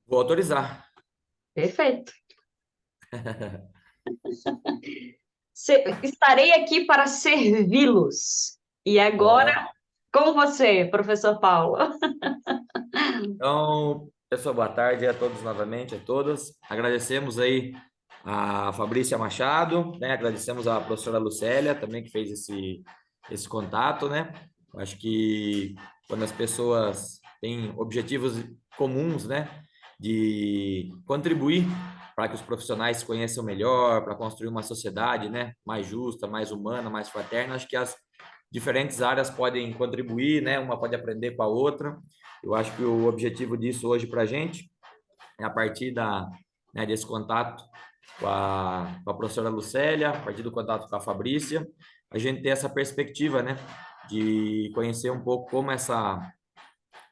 Vou autorizar. Perfeito. Estarei aqui para servi-los. E agora, Ó, com você, professor Paulo. então, pessoal, boa tarde a todos novamente, a todas. Agradecemos aí a Fabrícia Machado, né? Agradecemos a professora Lucélia também que fez esse contato, né? Eu acho que quando as pessoas têm objetivos comuns, né? De contribuir para que os profissionais se conheçam melhor, para construir uma sociedade, né? Mais justa, mais humana, mais fraterna, acho que as diferentes áreas podem contribuir, né? Uma pode aprender com a outra. Eu acho que o objetivo disso hoje para a gente é a partir né, desse contato com a professora Lucélia, a partir do contato com a Fabrícia, a gente ter essa perspectiva, né, de conhecer um pouco como essa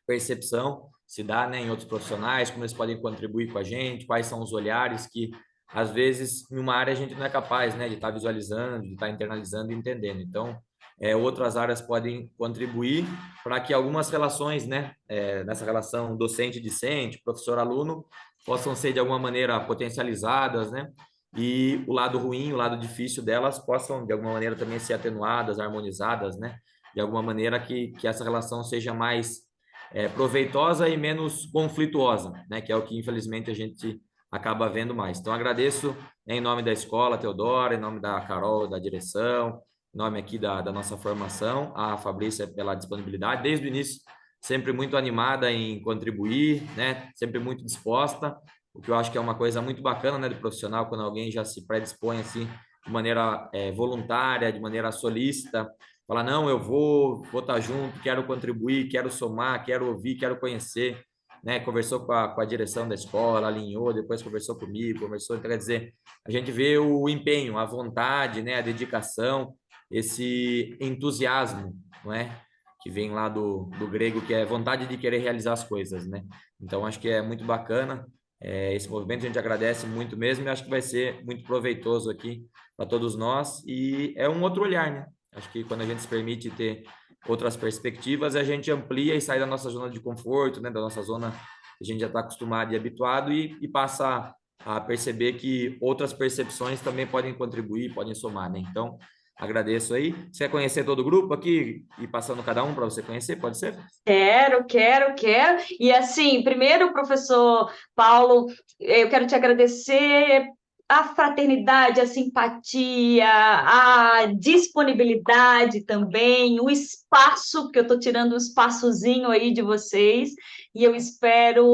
percepção se dá, né, em outros profissionais, como eles podem contribuir com a gente, quais são os olhares que, às vezes, em uma área a gente não é capaz, né, de estar visualizando, de estar internalizando e entendendo. Então, outras áreas podem contribuir para que algumas relações, né, nessa relação docente-discente, professor-aluno, possam ser de alguma maneira potencializadas, né, e o lado ruim, o lado difícil delas possam de alguma maneira também ser atenuadas, harmonizadas, né, de alguma maneira que essa relação seja mais proveitosa e menos conflituosa, né, que é o que infelizmente a gente acaba vendo mais. Então agradeço, né, em nome da escola Teodora, em nome da Carol, da direção, em nome aqui da nossa formação, a Fabrícia pela disponibilidade, desde o início, sempre muito animada em contribuir, né, sempre muito disposta, o que eu acho que é uma coisa muito bacana, né, do profissional, quando alguém já se predispõe assim, de maneira voluntária, de maneira solícita, falar, não, eu vou estar junto, quero contribuir, quero somar, quero ouvir, quero conhecer, né? Conversou com a direção da escola, alinhou, depois conversou comigo, conversou, então quer dizer, a gente vê o empenho, a vontade, né? A dedicação, esse entusiasmo, não é? Que vem lá do grego, que é vontade de querer realizar as coisas, né? Então, acho que é muito bacana esse movimento, a gente agradece muito mesmo e acho que vai ser muito proveitoso aqui para todos nós e é um outro olhar, né? Acho que quando a gente se permite ter outras perspectivas, a gente amplia e sai da nossa zona de conforto, né? Da nossa zona que a gente já está acostumado e habituado e passa a perceber que outras percepções também podem contribuir, podem somar, né? Então, agradeço aí. Você quer conhecer todo o grupo aqui e passando cada um para você conhecer? Pode ser? Quero, quero, quero. E assim, primeiro, professor Paulo, eu quero te agradecer a fraternidade, a simpatia, a disponibilidade também, o espaço, que eu estou tirando um espaçozinho aí de vocês, e eu espero,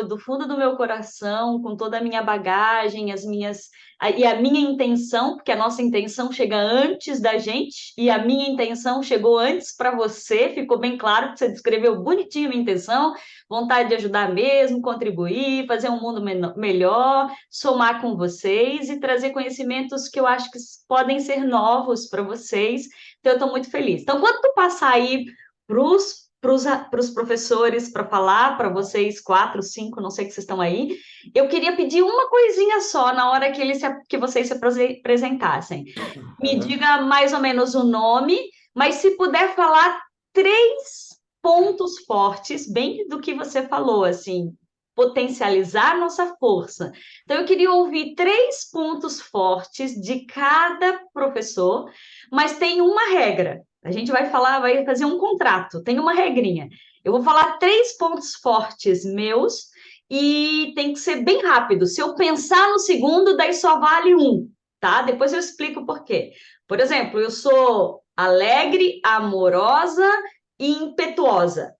do fundo do meu coração, com toda a minha bagagem, e a minha intenção, porque a nossa intenção chega antes da gente, e a minha intenção chegou antes para você, ficou bem claro que você descreveu bonitinho a minha intenção, vontade de ajudar mesmo, contribuir, fazer um mundo melhor, somar com vocês e trazer conhecimentos que eu acho que podem ser novos para vocês. Então, eu estou muito feliz. Então, quando tu passar aí para os professores para falar, para vocês, quatro, cinco, não sei que vocês estão aí, eu queria pedir uma coisinha só na hora que vocês se apresentassem. Me Uhum. diga mais ou menos o nome, mas se puder falar três pontos fortes, bem do que você falou, assim, potencializar nossa força. Então, eu queria ouvir três pontos fortes de cada professor, mas tem uma regra. A gente vai falar, vai fazer um contrato, tem uma regrinha. Eu vou falar três pontos fortes meus e tem que ser bem rápido. Se eu pensar no segundo, daí só vale um, tá? Depois eu explico por quê. Por exemplo, eu sou alegre, amorosa e impetuosa,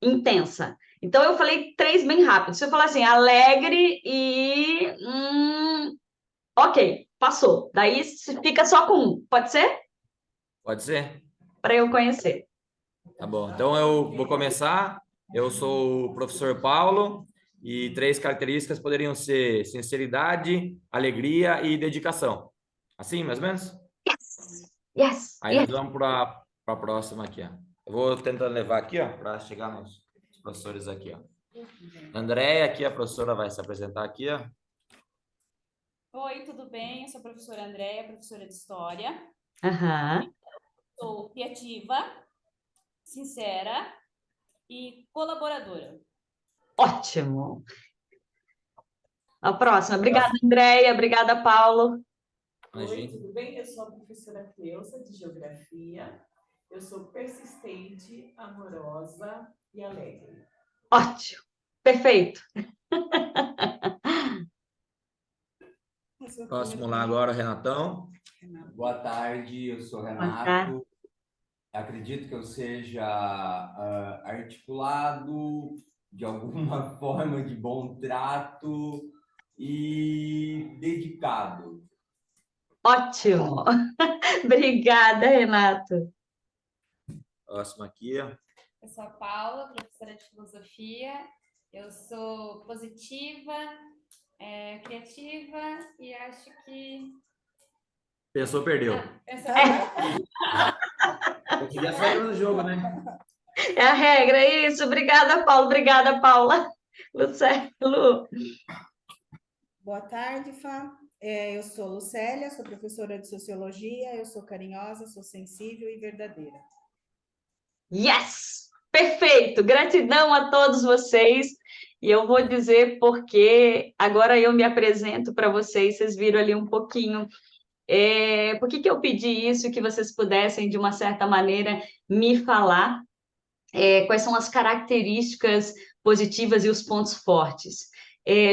intensa. Então eu falei três bem rápido. Se eu falar assim, alegre e ok, passou. Daí fica só com um. Pode ser? Pode ser? Para eu conhecer. Tá bom. Então eu vou começar. Eu sou o professor Paulo e três características poderiam ser sinceridade, alegria e dedicação. Assim, mais ou menos? Yes, yes, Aí nós yes. vamos para a próxima aqui, ó. Eu vou tentando levar aqui, ó, para chegar nos professores aqui, ó. Andréia, aqui a professora vai se apresentar aqui, ó. Oi, tudo bem? Eu sou a professora Andréia, professora de História. Aham. Sou criativa, sincera e colaboradora. Ótimo. A próxima. Obrigada, Andréia. Obrigada, Paulo. Oi, tudo bem? Eu sou a professora Cleusa, de Geografia. Eu sou persistente, amorosa e alegre. Ótimo. Perfeito. Próximo lá agora, Renatão. Boa tarde, eu sou Boa tarde. Renato. Acredito que eu seja articulado, de alguma forma de bom trato e dedicado. Ótimo. Obrigada, Renato. Próximo aqui. Eu sou a Paula, professora de filosofia. Eu sou positiva, criativa e acho que... Pensou, perdeu. Consegui as regras do jogo, né? É a regra, é isso. Obrigada, Paulo. Obrigada, Paula. Lu. Boa tarde, Fá. Eu sou Lucélia, sou professora de Sociologia, eu sou carinhosa, sou sensível e verdadeira. Yes! Perfeito! Gratidão a todos vocês. E eu vou dizer porque agora eu me apresento para vocês, vocês viram ali um pouquinho. Por que eu pedi isso? Que vocês pudessem, de uma certa maneira, me falar quais são as características positivas e os pontos fortes.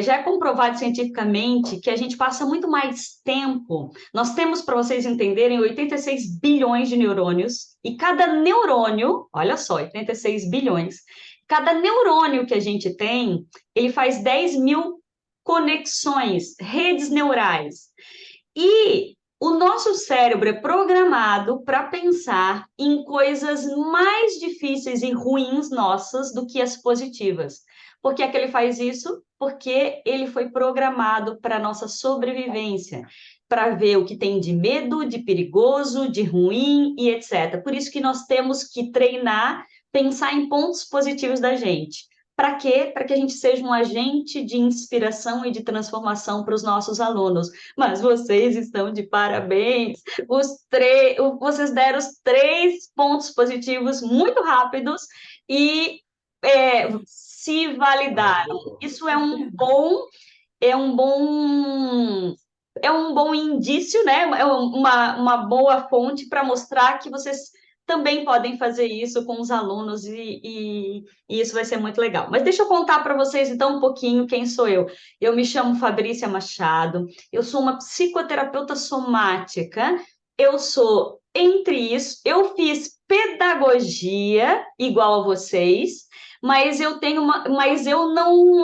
Já é comprovado cientificamente que a gente passa muito mais tempo. Nós temos, para vocês entenderem, 86 bilhões de neurônios, e cada neurônio, olha só, 86 bilhões, cada neurônio que a gente tem, ele faz 10 mil conexões, redes neurais. E o nosso cérebro é programado para pensar em coisas mais difíceis e ruins nossas do que as positivas. Por que é que ele faz isso? Porque ele foi programado para a nossa sobrevivência, para ver o que tem de medo, de perigoso, de ruim e etc. Por isso que nós temos que treinar, pensar em pontos positivos da gente. Para quê? Para que a gente seja um agente de inspiração e de transformação para os nossos alunos. Mas vocês estão de parabéns. Vocês deram os 3 pontos positivos muito rápidos e se validaram. Isso é um bom indício, né? É uma boa fonte para mostrar que vocês também podem fazer isso com os alunos e isso vai ser muito legal. Mas deixa eu contar para vocês, então, um pouquinho quem sou eu. Eu me chamo Fabrícia Machado, eu sou uma psicoterapeuta somática, eu sou, entre isso, eu fiz pedagogia igual a vocês, mas eu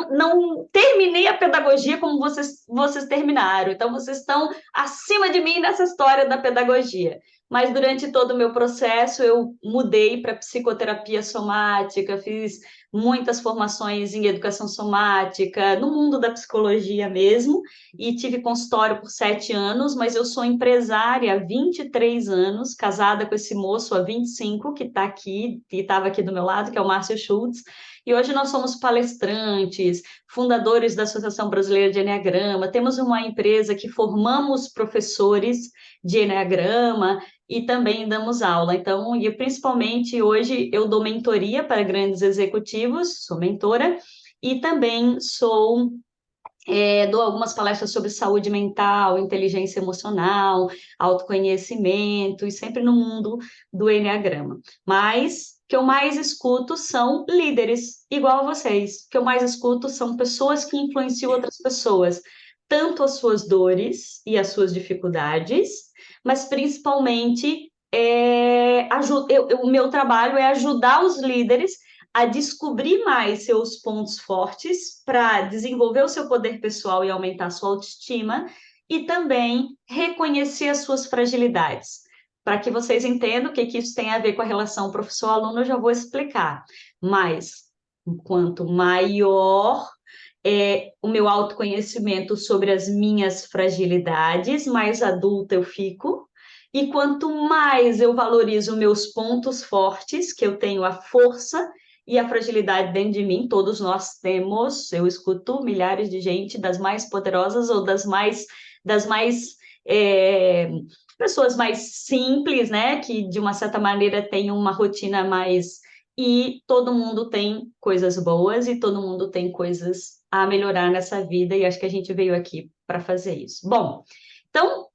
não terminei a pedagogia como vocês terminaram. Então, vocês estão acima de mim nessa história da pedagogia. Mas durante todo o meu processo, eu mudei para psicoterapia somática, fiz muitas formações em educação somática, no mundo da psicologia mesmo, e tive consultório por 7 anos, mas eu sou empresária há 23 anos, casada com esse moço há 25, que está aqui, que estava aqui do meu lado, que é o Márcio Schultz, e hoje nós somos palestrantes, fundadores da Associação Brasileira de Eneagrama, temos uma empresa que formamos professores de Eneagrama e também damos aula. Então, e principalmente hoje eu dou mentoria para grandes executivos, sou mentora, e também dou algumas palestras sobre saúde mental, inteligência emocional, autoconhecimento, e sempre no mundo do Eneagrama. Mas o que eu mais escuto são líderes, igual a vocês. O que eu mais escuto são pessoas que influenciam outras pessoas, tanto as suas dores e as suas dificuldades, mas principalmente o meu trabalho é ajudar os líderes a descobrir mais seus pontos fortes para desenvolver o seu poder pessoal e aumentar a sua autoestima e também reconhecer as suas fragilidades. Para que vocês entendam o que isso tem a ver com a relação professor-aluno, eu já vou explicar. Mas, quanto maior o meu autoconhecimento sobre as minhas fragilidades, mais adulta eu fico. E quanto mais eu valorizo meus pontos fortes, que eu tenho a força e a fragilidade dentro de mim, todos nós temos, eu escuto milhares de gente, das mais poderosas ou das mais pessoas mais simples, né, que de uma certa maneira têm uma rotina mais e todo mundo tem coisas boas e todo mundo tem coisas a melhorar nessa vida, e acho que a gente veio aqui para fazer isso. Bom, então,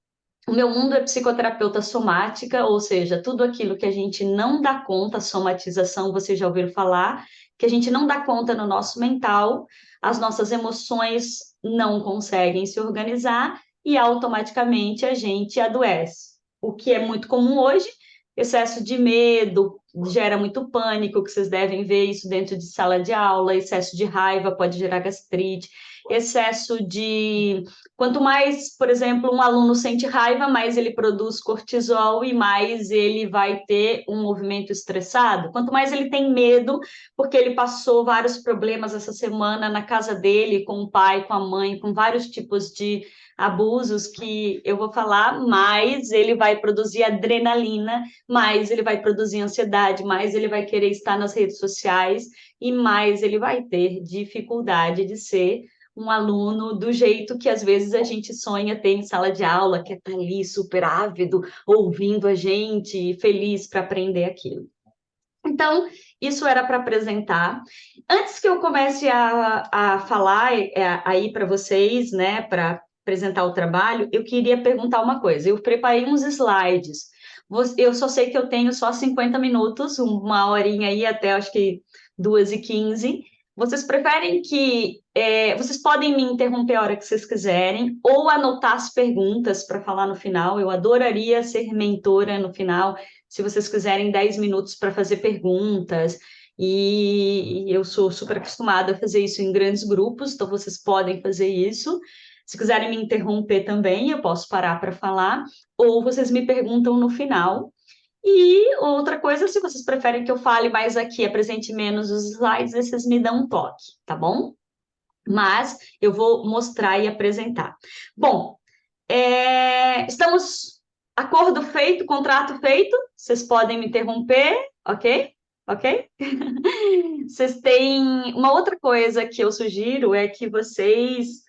o meu mundo é psicoterapeuta somática, ou seja, tudo aquilo que a gente não dá conta, somatização, vocês já ouviram falar, que a gente não dá conta no nosso mental, as nossas emoções não conseguem se organizar e automaticamente a gente adoece. O que é muito comum hoje, excesso de medo, gera muito pânico, que vocês devem ver isso dentro de sala de aula, excesso de raiva pode gerar gastrite, excesso de... Quanto mais, por exemplo, um aluno sente raiva, mais ele produz cortisol e mais ele vai ter um movimento estressado. Quanto mais ele tem medo, porque ele passou vários problemas essa semana na casa dele, com o pai, com a mãe, com vários tipos de abusos que eu vou falar, mais ele vai produzir adrenalina, mais ele vai produzir ansiedade, mais ele vai querer estar nas redes sociais e mais ele vai ter dificuldade de ser um aluno do jeito que às vezes a gente sonha ter em sala de aula, que é estar ali super ávido, ouvindo a gente, feliz para aprender aquilo. Então, isso era para apresentar. Antes que eu comece a falar aí para vocês, né, para apresentar o trabalho, eu queria perguntar uma coisa. Eu preparei uns slides. Eu só sei que eu tenho só 50 minutos, uma horinha aí até acho que 2h15. Vocês preferem que... vocês podem me interromper a hora que vocês quiserem, ou anotar as perguntas para falar no final. Eu adoraria ser mentora no final, se vocês quiserem 10 minutos para fazer perguntas, e eu sou super acostumada a fazer isso em grandes grupos, então vocês podem fazer isso. Se quiserem me interromper também, eu posso parar para falar, ou vocês me perguntam no final. E outra coisa, se vocês preferem que eu fale mais aqui, apresente menos os slides, vocês me dão um toque, tá bom? Mas eu vou mostrar e apresentar. Bom, estamos... Acordo feito, contrato feito, vocês podem me interromper, ok? Ok? Vocês têm... Uma outra coisa que eu sugiro é que vocês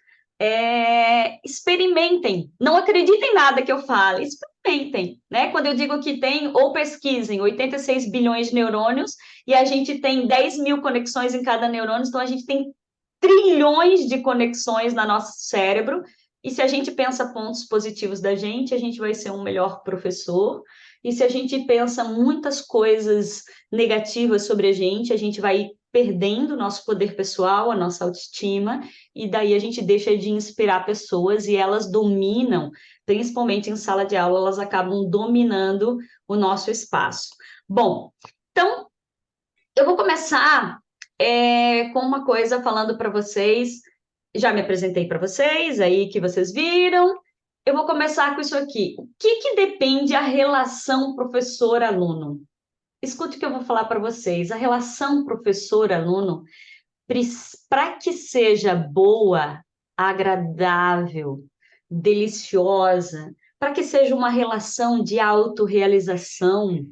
experimentem. Não acreditem em nada que eu fale, experimentem, né? Quando eu digo que tem, ou pesquisem, 86 bilhões de neurônios, e a gente tem 10 mil conexões em cada neurônio, então a gente tem trilhões de conexões no nosso cérebro, e se a gente pensa pontos positivos da gente, a gente vai ser um melhor professor. E se a gente pensa muitas coisas negativas sobre a gente vai perdendo o nosso poder pessoal, a nossa autoestima, e daí a gente deixa de inspirar pessoas e elas dominam, principalmente em sala de aula, elas acabam dominando o nosso espaço. Bom, então, eu vou começar com uma coisa falando para vocês. Já me apresentei para vocês, aí que vocês viram. Eu vou começar com isso aqui. O que depende a relação professor-aluno? Escute o que eu vou falar para vocês. A relação professor-aluno, para que seja boa, agradável, deliciosa, para que seja uma relação de autorrealização,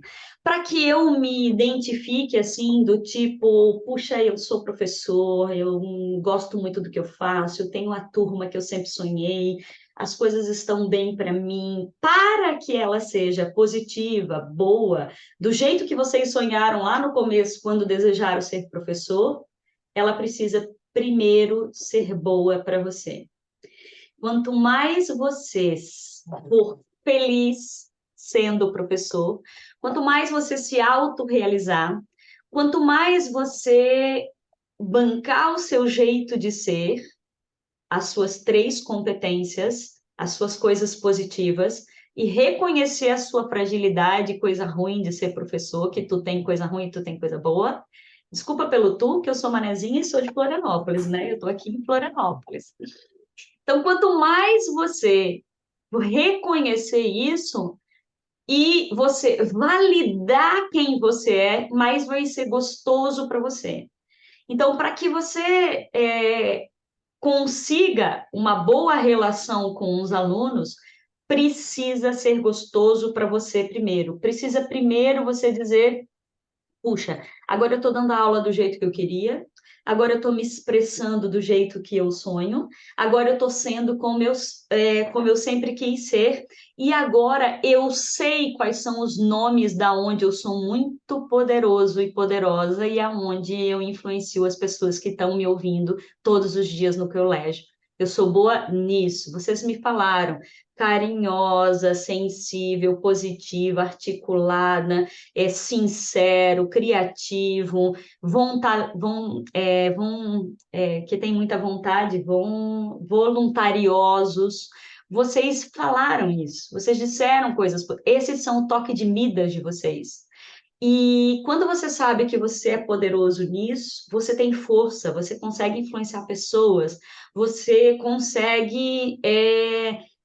para que eu me identifique assim, do tipo, puxa, eu sou professor, eu gosto muito do que eu faço, eu tenho a turma que eu sempre sonhei, as coisas estão bem para mim, para que ela seja positiva, boa, do jeito que vocês sonharam lá no começo, quando desejaram ser professor, ela precisa primeiro ser boa para você. Quanto mais você for feliz sendo professor, quanto mais você se autorrealizar, quanto mais você bancar o seu jeito de ser, as suas 3 competências, as suas coisas positivas, e reconhecer a sua fragilidade, coisa ruim de ser professor, que tu tem coisa ruim e tu tem coisa boa. Desculpa pelo tu, que eu sou manezinha e sou de Florianópolis, né? Eu tô aqui em Florianópolis. Então, quanto mais você reconhecer isso e você validar quem você é, mais vai ser gostoso para você. Então, para que você consiga uma boa relação com os alunos, precisa ser gostoso para você primeiro. Precisa primeiro você dizer, puxa, agora eu estou dando a aula do jeito que eu queria, agora eu estou me expressando do jeito que eu sonho, agora eu estou sendo como eu sempre quis ser, e agora eu sei quais são os nomes da onde eu sou muito poderoso e poderosa e aonde eu influencio as pessoas que estão me ouvindo todos os dias no colégio. Eu sou boa nisso. Vocês me falaram, carinhosa, sensível, positiva, articulada, sincero, criativo, que tem muita vontade, voluntariosos. Vocês falaram isso, vocês disseram coisas, esses são o toque de Midas de vocês. E quando você sabe que você é poderoso nisso, você tem força, você consegue influenciar pessoas, você consegue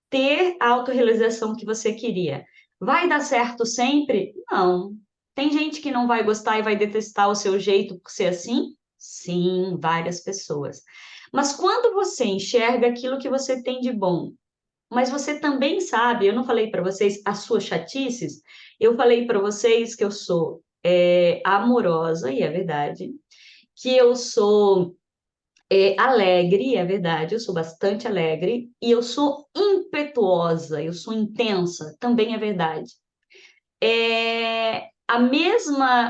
ter a autorrealização que você queria. Vai dar certo sempre? Não. Tem gente que não vai gostar e vai detestar o seu jeito por ser assim? Sim, várias pessoas. Mas quando você enxerga aquilo que você tem de bom, mas você também sabe, eu não falei para vocês as suas chatices, eu falei para vocês que eu sou amorosa, e é verdade, que eu sou alegre, é verdade, eu sou bastante alegre, e eu sou impetuosa, eu sou intensa, também é verdade.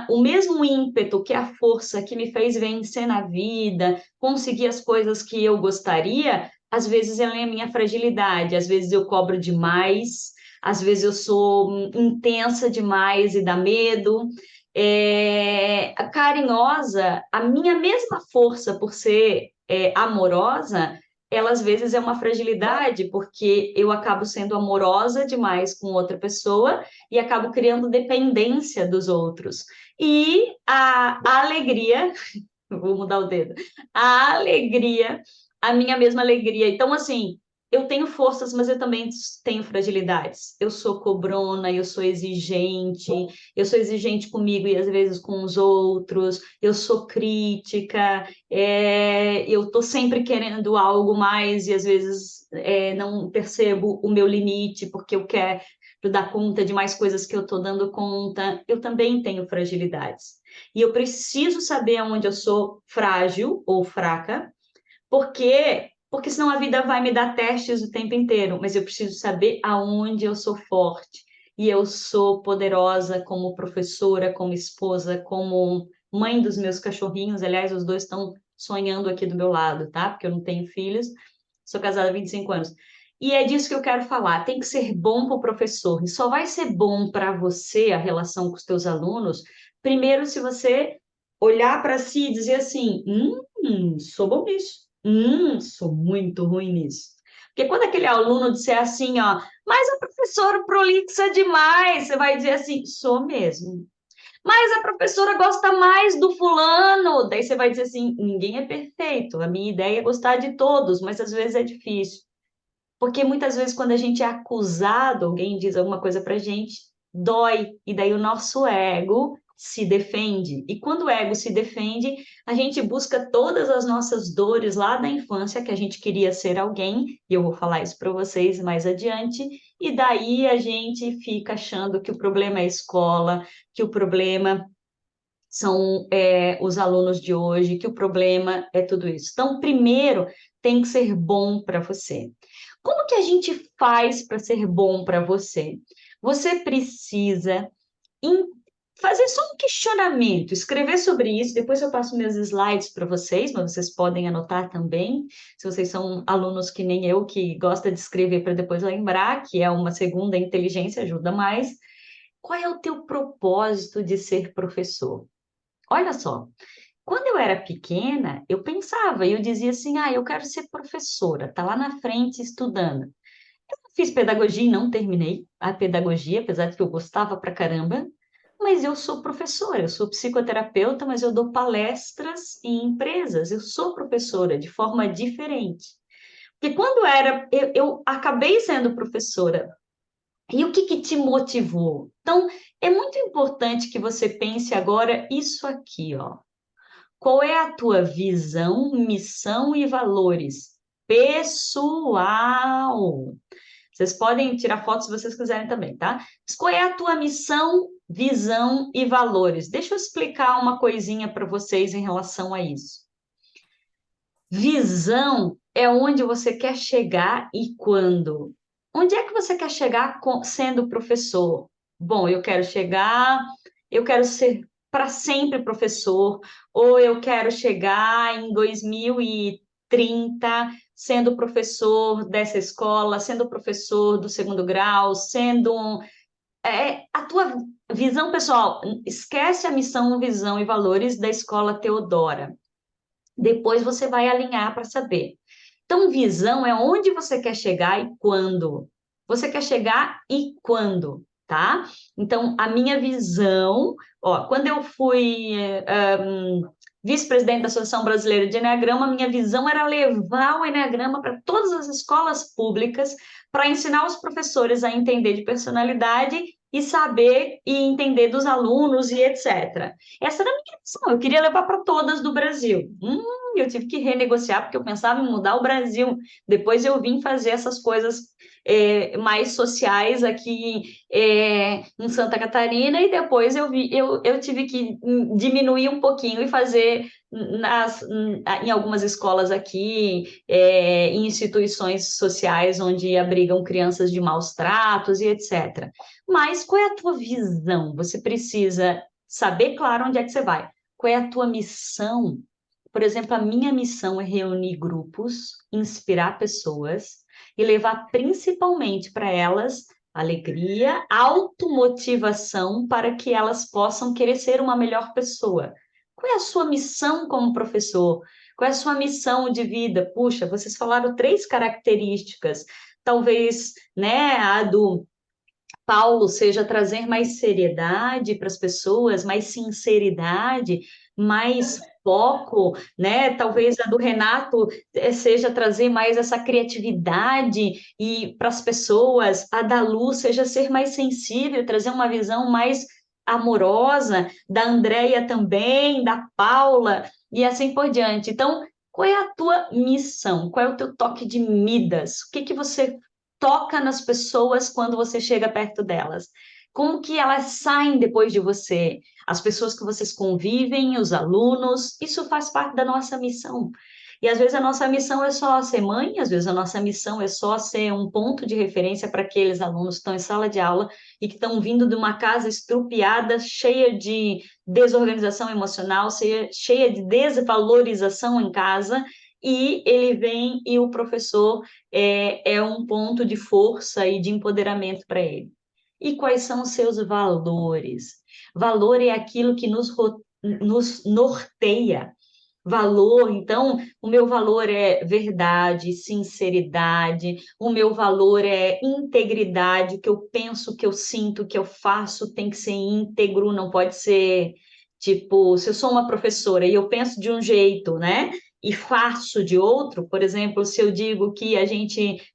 O mesmo ímpeto que a força que me fez vencer na vida, conseguir as coisas que eu gostaria, às vezes ela é a minha fragilidade, às vezes eu cobro demais, às vezes eu sou intensa demais e dá medo. Carinhosa, a minha mesma força por ser amorosa, ela às vezes é uma fragilidade, porque eu acabo sendo amorosa demais com outra pessoa e acabo criando dependência dos outros. E a alegria, vou mudar o dedo, a alegria, a minha mesma alegria. Então, assim, eu tenho forças, mas eu também tenho fragilidades. Eu sou cobrona, eu sou exigente comigo e às vezes com os outros, eu sou crítica, eu estou sempre querendo algo mais e às vezes não percebo o meu limite porque eu quero dar conta de mais coisas que eu estou dando conta. Eu também tenho fragilidades. E eu preciso saber onde eu sou frágil ou fraca, porque senão a vida vai me dar testes o tempo inteiro, mas eu preciso saber aonde eu sou forte. E eu sou poderosa como professora, como esposa, como mãe dos meus cachorrinhos. Aliás, os dois estão sonhando aqui do meu lado, tá? Porque eu não tenho filhos, sou casada há 25 anos. E é disso que eu quero falar. Tem que ser bom para o professor. E só vai ser bom para você a relação com os teus alunos, primeiro, se você olhar para si e dizer assim, sou bom nisso. Sou muito ruim nisso. Porque quando aquele aluno disser assim, ó, mas a professora prolixa demais, você vai dizer assim, sou mesmo. Mas a professora gosta mais do fulano, daí você vai dizer assim, ninguém é perfeito, a minha ideia é gostar de todos, mas às vezes é difícil. Porque muitas vezes quando a gente é acusado, alguém diz alguma coisa pra gente, dói, e daí o nosso ego se defende. E quando o ego se defende, a gente busca todas as nossas dores lá da infância, que a gente queria ser alguém, e eu vou falar isso para vocês mais adiante, e daí a gente fica achando que o problema é a escola, que o problema são os alunos de hoje, que o problema é tudo isso. Então, primeiro, tem que ser bom para você. Como que a gente faz para ser bom para você? Você precisa fazer só um questionamento, escrever sobre isso. Depois eu passo meus slides para vocês, mas vocês podem anotar também. Se vocês são alunos que nem eu, que gosta de escrever para depois lembrar, que é uma segunda inteligência, ajuda mais. Qual é o teu propósito de ser professor? Olha só, quando eu era pequena, eu pensava, eu dizia assim, eu quero ser professora, tá lá na frente estudando. Eu fiz pedagogia e não terminei a pedagogia, apesar de que eu gostava pra caramba, mas eu sou professora, eu sou psicoterapeuta, mas eu dou palestras em empresas, eu sou professora de forma diferente. Porque quando eu acabei sendo professora, e o que te motivou? Então, é muito importante que você pense agora isso aqui, ó. Qual é a tua visão, missão e valores? Pessoal. Vocês podem tirar fotos se vocês quiserem também, tá? Mas qual é a tua missão, visão e valores? Deixa eu explicar uma coisinha para vocês em relação a isso. Visão é onde você quer chegar e quando. Onde é que você quer chegar sendo professor? Bom, eu quero ser para sempre professor, ou eu quero chegar em 2030 sendo professor dessa escola, sendo professor do segundo grau, sendo a tua visão pessoal. Esquece a missão, visão e valores da Escola Teodora. Depois você vai alinhar para saber. Então, visão é onde você quer chegar e quando. Você quer chegar e quando, tá? Então, a minha visão, ó, quando eu fui vice-presidente da Associação Brasileira de Enneagrama, minha visão era levar o Enneagrama para todas as escolas públicas para ensinar os professores a entender de personalidade e saber e entender dos alunos e etc. Essa era a minha visão, eu queria levar para todas do Brasil. Eu tive que renegociar, porque eu pensava em mudar o Brasil. Depois eu vim fazer essas coisas mais sociais aqui em Santa Catarina, e depois eu tive que diminuir um pouquinho e fazer em algumas escolas aqui, em instituições sociais onde abrigam crianças de maus tratos e etc. Mas qual é a tua visão? Você precisa saber, claro, onde é que você vai. Qual é a tua missão? Por exemplo, a minha missão é reunir grupos, inspirar pessoas e levar principalmente para elas alegria, automotivação para que elas possam querer ser uma melhor pessoa. Qual é a sua missão como professor? Qual é a sua missão de vida? Puxa, vocês falaram 3 características. Talvez, né, a do Paulo seja trazer mais seriedade para as pessoas, mais sinceridade, mais foco, né? Talvez a do Renato seja trazer mais essa criatividade e para as pessoas, a da Lu seja ser mais sensível, trazer uma visão mais amorosa, da Andréia também, da Paula e assim por diante. Então, qual é a tua missão? Qual é o teu toque de Midas? O que que você toca nas pessoas quando você chega perto delas? Como que elas saem depois de você? As pessoas que vocês convivem, os alunos, isso faz parte da nossa missão. E às vezes a nossa missão é só ser mãe, às vezes a nossa missão é só ser um ponto de referência para aqueles alunos que estão em sala de aula e que estão vindo de uma casa estrupiada, cheia de desorganização emocional, cheia de desvalorização em casa, e ele vem e o professor é um ponto de força e de empoderamento para ele. E quais são os seus valores? Valor é aquilo que nos norteia. Valor, então, o meu valor é verdade, sinceridade, o meu valor é integridade, o que eu penso, o que eu sinto, o que eu faço tem que ser íntegro, não pode ser, tipo, se eu sou uma professora e eu penso de um jeito, né? E faço de outro, por exemplo, se eu digo que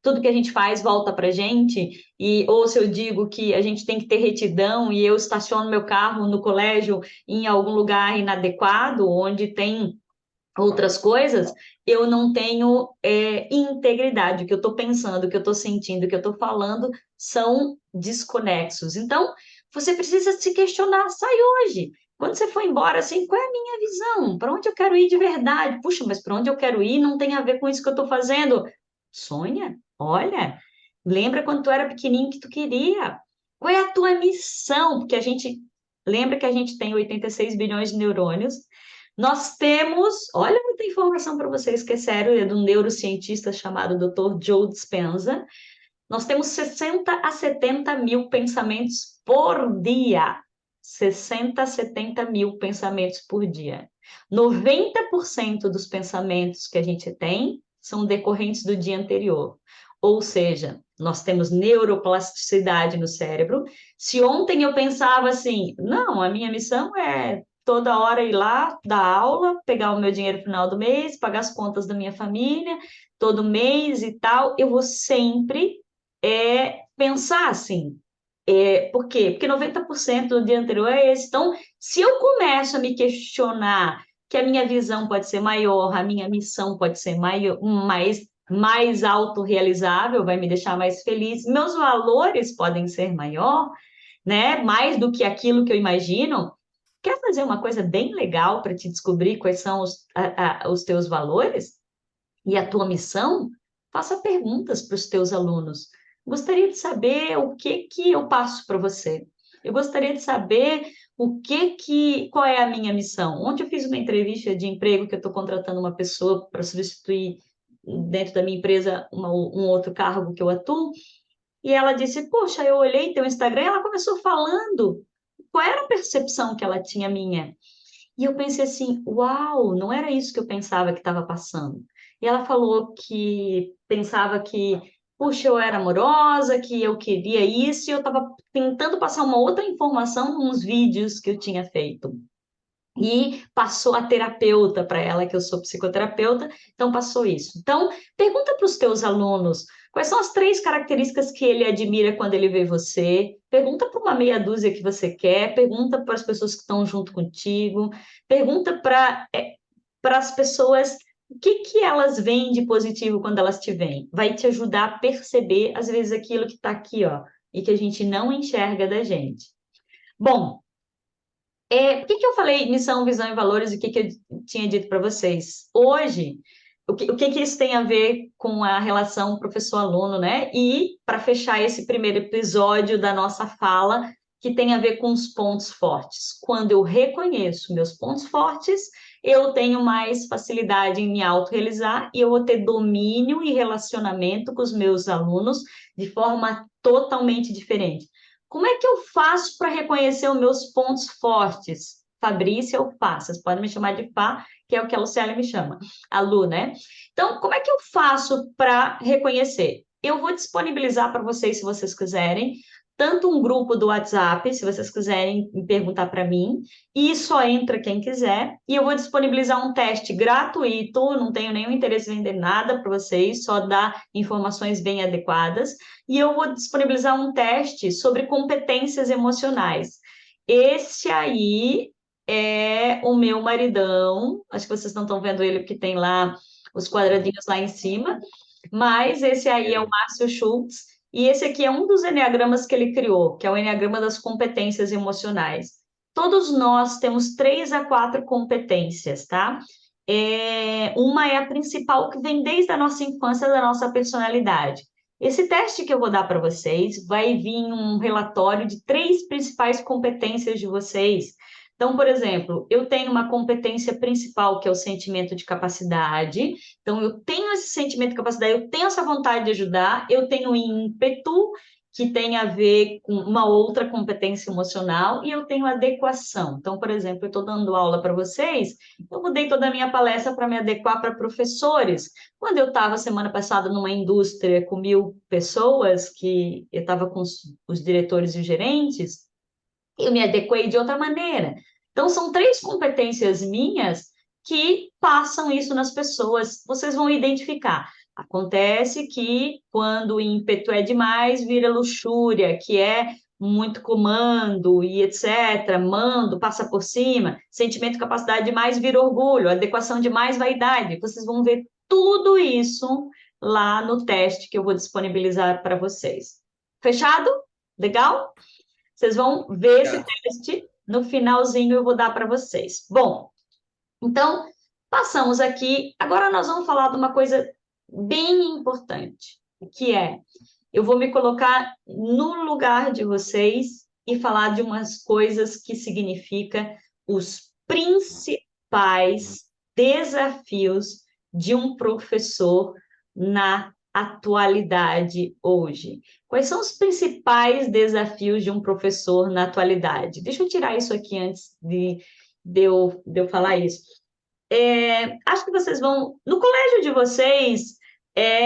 tudo que a gente faz volta para a gente, ou se eu digo que a gente tem que ter retidão e eu estaciono meu carro no colégio em algum lugar inadequado, onde tem outras coisas, eu não tenho integridade. O que eu estou pensando, o que eu estou sentindo, o que eu estou falando são desconexos. Então, você precisa se questionar, sai hoje. Quando você for embora, assim, qual é a minha visão? Para onde eu quero ir de verdade? Puxa, mas para onde eu quero ir não tem a ver com isso que eu estou fazendo. Sonha, olha, lembra quando tu era pequenininho que tu queria. Qual é a tua missão? Porque lembra que a gente tem 86 bilhões de neurônios. Nós temos, olha muita informação para vocês, que é sério, é de um neurocientista chamado Dr. Joe Dispenza. Nós temos 60 a 70 mil pensamentos por dia. 60 a 70 mil pensamentos por dia. 90% dos pensamentos que a gente tem são decorrentes do dia anterior. Ou seja, nós temos neuroplasticidade no cérebro. Se ontem eu pensava assim, não, a minha missão é toda hora ir lá, dar aula, pegar o meu dinheiro no final do mês, pagar as contas da minha família, todo mês e tal, eu vou sempre pensar assim. Por quê? Porque 90% do dia anterior é esse. Então, se eu começo a me questionar que a minha visão pode ser maior, a minha missão pode ser maior, mais autorrealizável, vai me deixar mais feliz, meus valores podem ser maior, né? Mais do que aquilo que eu imagino. Quer fazer uma coisa bem legal para te descobrir quais são os teus valores? e a tua missão, faça perguntas para os teus alunos. Gostaria de saber o que eu passo para você. Eu gostaria de saber qual é a minha missão. Ontem eu fiz uma entrevista de emprego que eu estou contratando uma pessoa para substituir dentro da minha empresa um outro cargo que eu atuo, e ela disse, poxa, eu olhei teu Instagram, e ela começou falando qual era a percepção que ela tinha minha. E eu pensei assim, uau, não era isso que eu pensava que estava passando. E ela falou que pensava que, puxa, eu era amorosa, que eu queria isso, e eu estava tentando passar uma outra informação nos vídeos que eu tinha feito. E passou a terapeuta para ela, que eu sou psicoterapeuta, então passou isso. Então, pergunta para os teus alunos quais são as 3 características que ele admira quando ele vê você, pergunta para uma meia dúzia que você quer, pergunta para as pessoas que estão junto contigo, pergunta para as pessoas o que elas veem de positivo quando elas te veem. Vai te ajudar a perceber, às vezes, aquilo que está aqui, ó, e que a gente não enxerga da gente. Bom, por que eu falei missão, visão e valores e o que eu tinha dito para vocês? Hoje, o que isso tem a ver com a relação professor-aluno, né? E para fechar esse primeiro episódio da nossa fala, que tem a ver com os pontos fortes. Quando eu reconheço meus pontos fortes, eu tenho mais facilidade em me autorrealizar e eu vou ter domínio e relacionamento com os meus alunos de forma totalmente diferente. Como é que eu faço para reconhecer os meus pontos fortes? Fabrícia ou Fá? Vocês podem me chamar de Fá, que é o que a Lucélia me chama, a Lu, né? Então, como é que eu faço para reconhecer? Eu vou disponibilizar para vocês, se vocês quiserem, tanto um grupo do WhatsApp, se vocês quiserem perguntar para mim, e só entra quem quiser, e eu vou disponibilizar um teste gratuito, não tenho nenhum interesse em vender nada para vocês, só dar informações bem adequadas, e eu vou disponibilizar um teste sobre competências emocionais. Esse aí é o meu maridão, acho que vocês não estão vendo ele porque tem lá os quadradinhos lá em cima, mas esse aí é o Márcio Schultz, e esse aqui é um dos eneagramas que ele criou, que é o eneagrama das competências emocionais. Todos nós temos 3 a 4 competências, tá? Uma é a principal, que vem desde a nossa infância, da nossa personalidade. Esse teste que eu vou dar para vocês vai vir um relatório de 3 principais competências de vocês. Então, por exemplo, eu tenho uma competência principal, que é o sentimento de capacidade. Então, eu tenho esse sentimento de capacidade, eu tenho essa vontade de ajudar, eu tenho ímpeto, que tem a ver com uma outra competência emocional, e eu tenho adequação. Então, por exemplo, eu estou dando aula para vocês, eu mudei toda a minha palestra para me adequar para professores. Quando eu estava, semana passada, numa indústria com 1000 pessoas, que eu estava com os diretores e os gerentes, eu me adequei de outra maneira. Então, são 3 competências minhas que passam isso nas pessoas. Vocês vão identificar. Acontece que, quando o ímpeto é demais, vira luxúria, que é muito comando e etc. Mando, passa por cima. Sentimento de capacidade demais vira orgulho. Adequação demais, vaidade. Vocês vão ver tudo isso lá no teste que eu vou disponibilizar para vocês. Fechado? Legal? Vocês vão ver esse teste, no finalzinho eu vou dar para vocês. Bom, então, passamos aqui. Agora nós vamos falar de uma coisa bem importante, que é, eu vou me colocar no lugar de vocês e falar de umas coisas que significam os principais desafios de um professor na atualidade hoje. Quais são os principais desafios de um professor na atualidade? Deixa eu tirar isso aqui antes de eu falar isso. Acho que vocês vão... No colégio de vocês,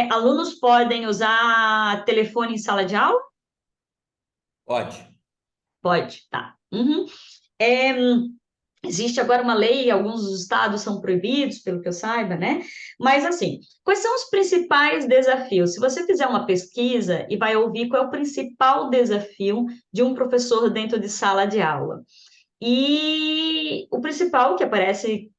alunos podem usar telefone em sala de aula? Pode. Pode, tá. Uhum. Existe agora uma lei, alguns dos estados são proibidos, pelo que eu saiba, né? Mas, assim, quais são os principais desafios? Se você fizer uma pesquisa e vai ouvir qual é o principal desafio de um professor dentro de sala de aula. E o principal que aparece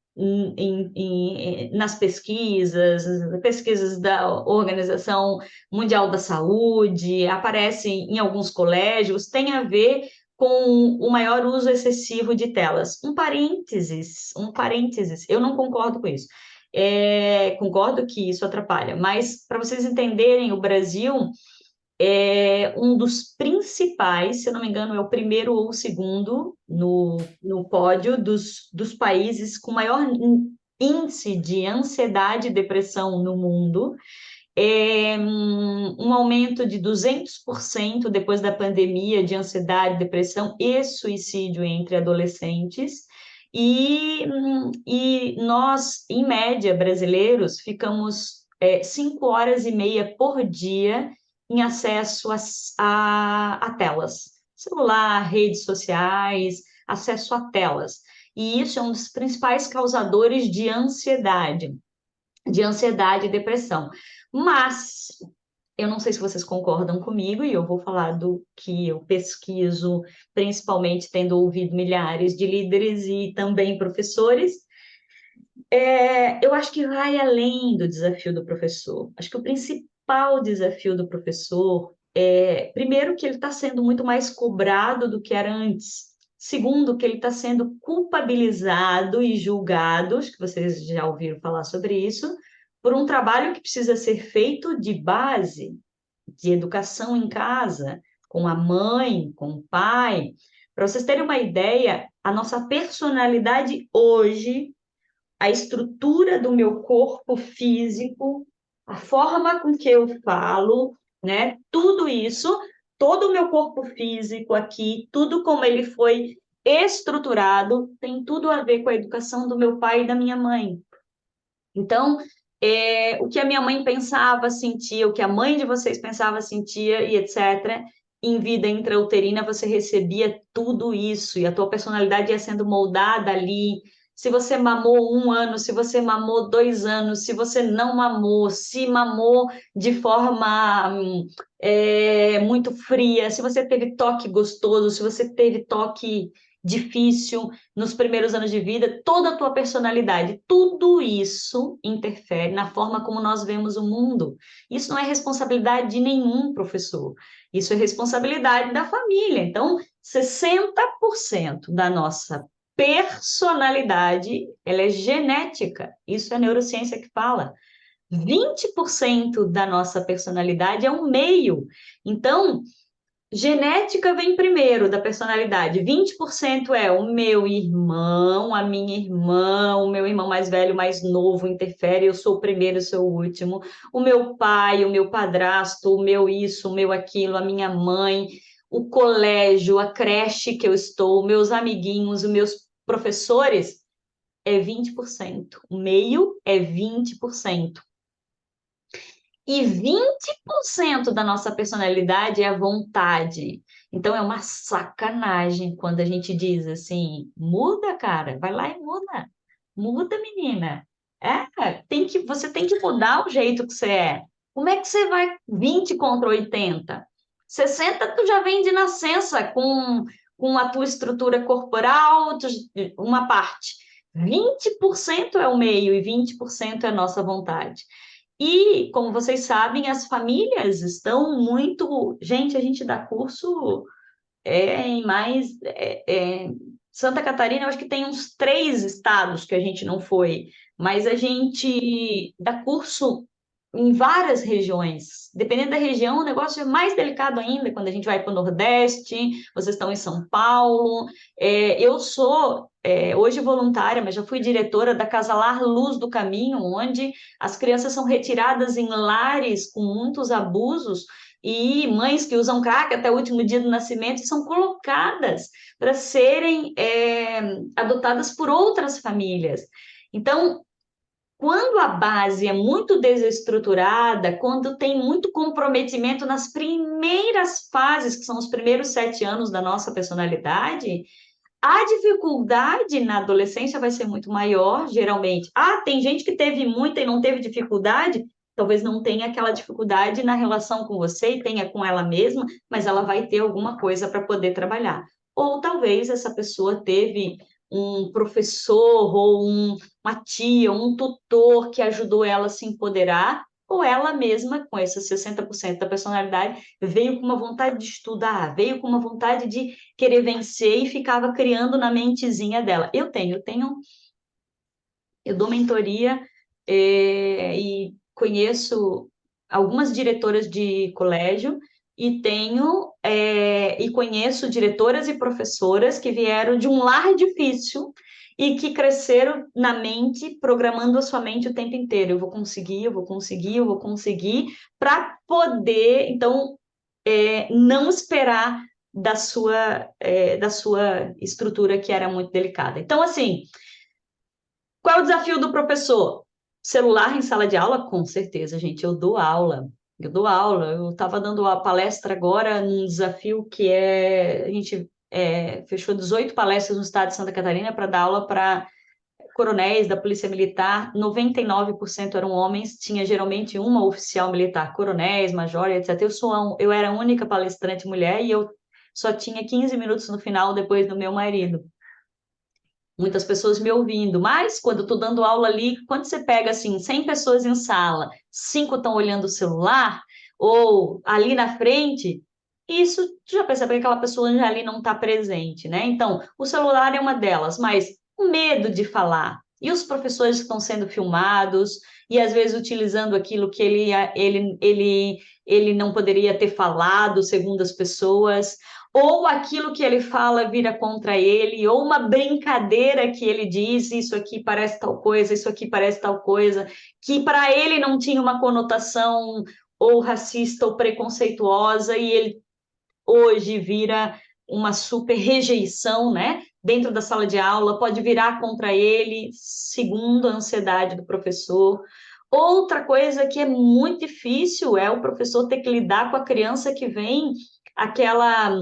nas pesquisas da Organização Mundial da Saúde, aparece em alguns colégios, tem a ver com o maior uso excessivo de telas. Um parênteses, eu não concordo com isso. concordo que isso atrapalha, mas para vocês entenderem, o Brasil é um dos principais, se eu não me engano, é o primeiro ou o segundo no pódio dos países com maior índice de ansiedade e depressão no mundo. Um aumento de 200% depois da pandemia de ansiedade, depressão e suicídio entre adolescentes. E nós, em média, brasileiros, ficamos 5 horas e meia por dia em acesso a telas, celular, redes sociais, acesso a telas. E isso é um dos principais causadores de ansiedade e depressão. Mas eu não sei se vocês concordam comigo, e eu vou falar do que eu pesquiso, principalmente tendo ouvido milhares de líderes e também professores. Eu acho que vai além do desafio do professor. Acho que o principal desafio do professor primeiro, que ele está sendo muito mais cobrado do que era antes. Segundo, que ele está sendo culpabilizado e julgado, acho que vocês já ouviram falar sobre isso, por um trabalho que precisa ser feito de base, de educação em casa, com a mãe, com o pai. Para vocês terem uma ideia, a nossa personalidade hoje, a estrutura do meu corpo físico, a forma com que eu falo, né? Tudo isso, todo o meu corpo físico aqui, tudo como ele foi estruturado, tem tudo a ver com a educação do meu pai e da minha mãe. Então, o que a minha mãe pensava, sentia, o que a mãe de vocês pensava, sentia e etc., em vida intrauterina você recebia tudo isso, e a tua personalidade ia sendo moldada ali. Se você mamou 1 ano, se você mamou 2 anos, se você não mamou, se mamou de forma muito fria, se você teve toque gostoso, se você teve toque difícil nos primeiros anos de vida, toda a tua personalidade, tudo isso interfere na forma como nós vemos o mundo. Isso não é responsabilidade de nenhum professor, isso é responsabilidade da família. Então, 60% da nossa personalidade, ela é genética, isso é a neurociência que fala. 20% da nossa personalidade é um meio. Então, genética vem primeiro da personalidade, 20% é o meu irmão, a minha irmã, o meu irmão mais velho, mais novo, interfere, eu sou o primeiro, eu sou o último, o meu pai, o meu padrasto, o meu isso, o meu aquilo, a minha mãe, o colégio, a creche que eu estou, meus amiguinhos, os meus professores, é 20%, o meio é 20%. E 20% da nossa personalidade é a vontade. Então, é uma sacanagem quando a gente diz assim, muda, cara, vai lá e muda. Muda, menina. Você tem que mudar o jeito que você é. Como é que você vai 20 contra 80? 60 tu já vem de nascença com a tua estrutura corporal, uma parte. 20% é o meio e 20% é a nossa vontade. E, como vocês sabem, as famílias estão muito... Gente, a gente dá curso em mais... Santa Catarina, eu acho que tem uns 3 estados que a gente não foi, mas a gente dá curso em várias regiões. Dependendo da região, o negócio é mais delicado ainda, quando a gente vai para o Nordeste, vocês estão em São Paulo. Eu sou hoje voluntária, mas já fui diretora da Casalar Luz do Caminho, onde as crianças são retiradas em lares com muitos abusos, e mães que usam crack até o último dia do nascimento são colocadas para serem adotadas por outras famílias. Então, quando a base é muito desestruturada, quando tem muito comprometimento nas primeiras fases, que são os primeiros 7 anos da nossa personalidade, a dificuldade na adolescência vai ser muito maior, geralmente. Tem gente que teve muita e não teve dificuldade, talvez não tenha aquela dificuldade na relação com você e tenha com ela mesma, mas ela vai ter alguma coisa para poder trabalhar. Ou talvez essa pessoa teve um professor ou uma tia, um tutor que ajudou ela a se empoderar, ou ela mesma, com esses 60% da personalidade, veio com uma vontade de estudar, veio com uma vontade de querer vencer e ficava criando na mentezinha dela. Eu dou mentoria e conheço algumas diretoras de colégio e conheço diretoras e professoras que vieram de um lar difícil e que cresceram na mente, programando a sua mente o tempo inteiro. Eu vou conseguir, eu vou conseguir, eu vou conseguir, para poder, então, não esperar da sua estrutura que era muito delicada. Então, assim, qual é o desafio do professor? Celular em sala de aula? Com certeza, gente, eu dou aula. Eu dou aula. Eu estava dando a palestra agora num desafio que a gente fechou 18 palestras no estado de Santa Catarina para dar aula para coronéis da Polícia Militar. 99% eram homens, tinha geralmente uma oficial militar, coronéis, major, etc. Eu era a única palestrante mulher e eu só tinha 15 minutos no final depois do meu marido. Muitas pessoas me ouvindo, mas quando eu estou dando aula ali, quando você pega assim 100 pessoas em sala, 5 estão olhando o celular, ou ali na frente, isso tu já percebe que aquela pessoa já ali não está presente, né? Então, o celular é uma delas, mas o medo de falar. E os professores que estão sendo filmados, e às vezes utilizando aquilo que ele não poderia ter falado, segundo as pessoas, ou aquilo que ele fala vira contra ele, ou uma brincadeira que ele diz, isso aqui parece tal coisa, isso aqui parece tal coisa, que para ele não tinha uma conotação ou racista ou preconceituosa, e ele hoje vira uma super rejeição, né? Dentro da sala de aula, pode virar contra ele, segundo a ansiedade do professor. Outra coisa que é muito difícil é o professor ter que lidar com a criança que vem, aquela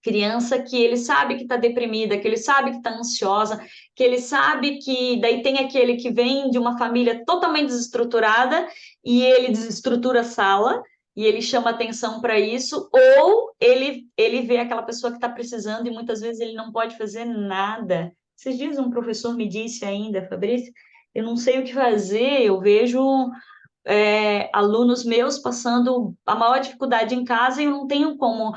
criança que ele sabe que está deprimida, que ele sabe que está ansiosa, que ele sabe que daí tem aquele que vem de uma família totalmente desestruturada e ele desestrutura a sala e ele chama atenção para isso, ou ele vê aquela pessoa que está precisando e muitas vezes ele não pode fazer nada. Esses dias um professor me disse ainda, Fabrício, eu não sei o que fazer, eu vejo alunos meus passando a maior dificuldade em casa e eu não tenho como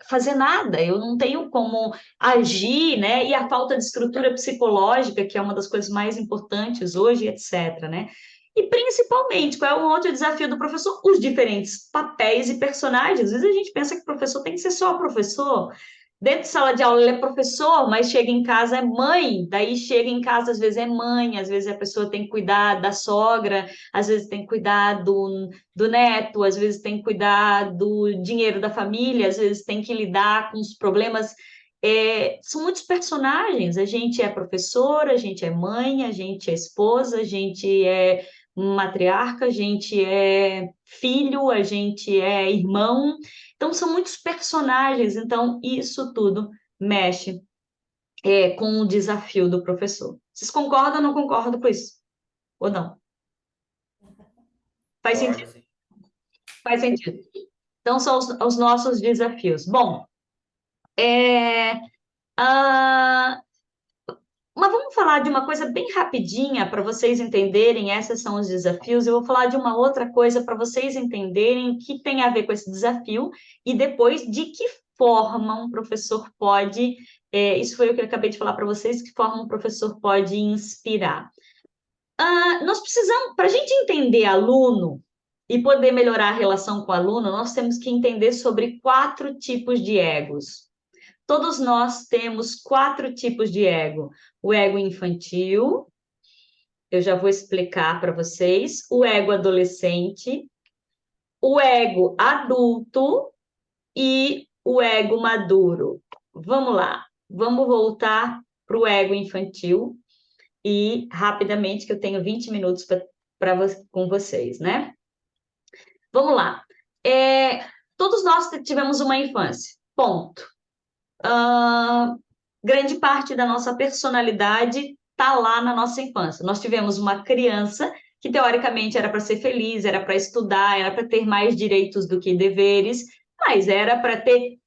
fazer nada, eu não tenho como agir, né? E a falta de estrutura psicológica, que é uma das coisas mais importantes hoje, etc., né? E principalmente, qual é o outro desafio do professor? Os diferentes papéis e personagens. Às vezes a gente pensa que o professor tem que ser só professor. Dentro de sala de aula ele é professor, mas chega em casa é mãe, daí chega em casa às vezes é mãe, às vezes a pessoa tem que cuidar da sogra, às vezes tem que cuidar do neto, às vezes tem que cuidar do dinheiro da família, às vezes tem que lidar com os problemas. São muitos personagens, a gente é professora, a gente é mãe, a gente é esposa, a gente é matriarca, a gente é filho, a gente é irmão, então são muitos personagens, então isso tudo mexe com o desafio do professor. Vocês concordam ou não concordam com isso? Ou não? Faz sentido? Sim. Faz sentido. Então, são os nossos desafios. Bom, mas vamos falar de uma coisa bem rapidinha para vocês entenderem, esses são os desafios. Eu vou falar de uma outra coisa para vocês entenderem que tem a ver com esse desafio e depois de que forma um professor pode, isso foi o que eu acabei de falar para vocês, que forma um professor pode inspirar. Nós precisamos, para a gente entender aluno e poder melhorar a relação com o aluno, nós temos que entender sobre 4 tipos de egos. Todos nós temos 4 tipos de ego. O ego infantil, eu já vou explicar para vocês. O ego adolescente, o ego adulto e o ego maduro. Vamos lá, vamos voltar para o ego infantil e rapidamente, que eu tenho 20 minutos com vocês, né? Vamos lá. Todos nós tivemos uma infância, ponto. Grande parte da nossa personalidade está lá na nossa infância. Nós tivemos uma criança que, teoricamente, era para ser feliz, era para estudar, era para ter mais direitos do que deveres, mas era para ter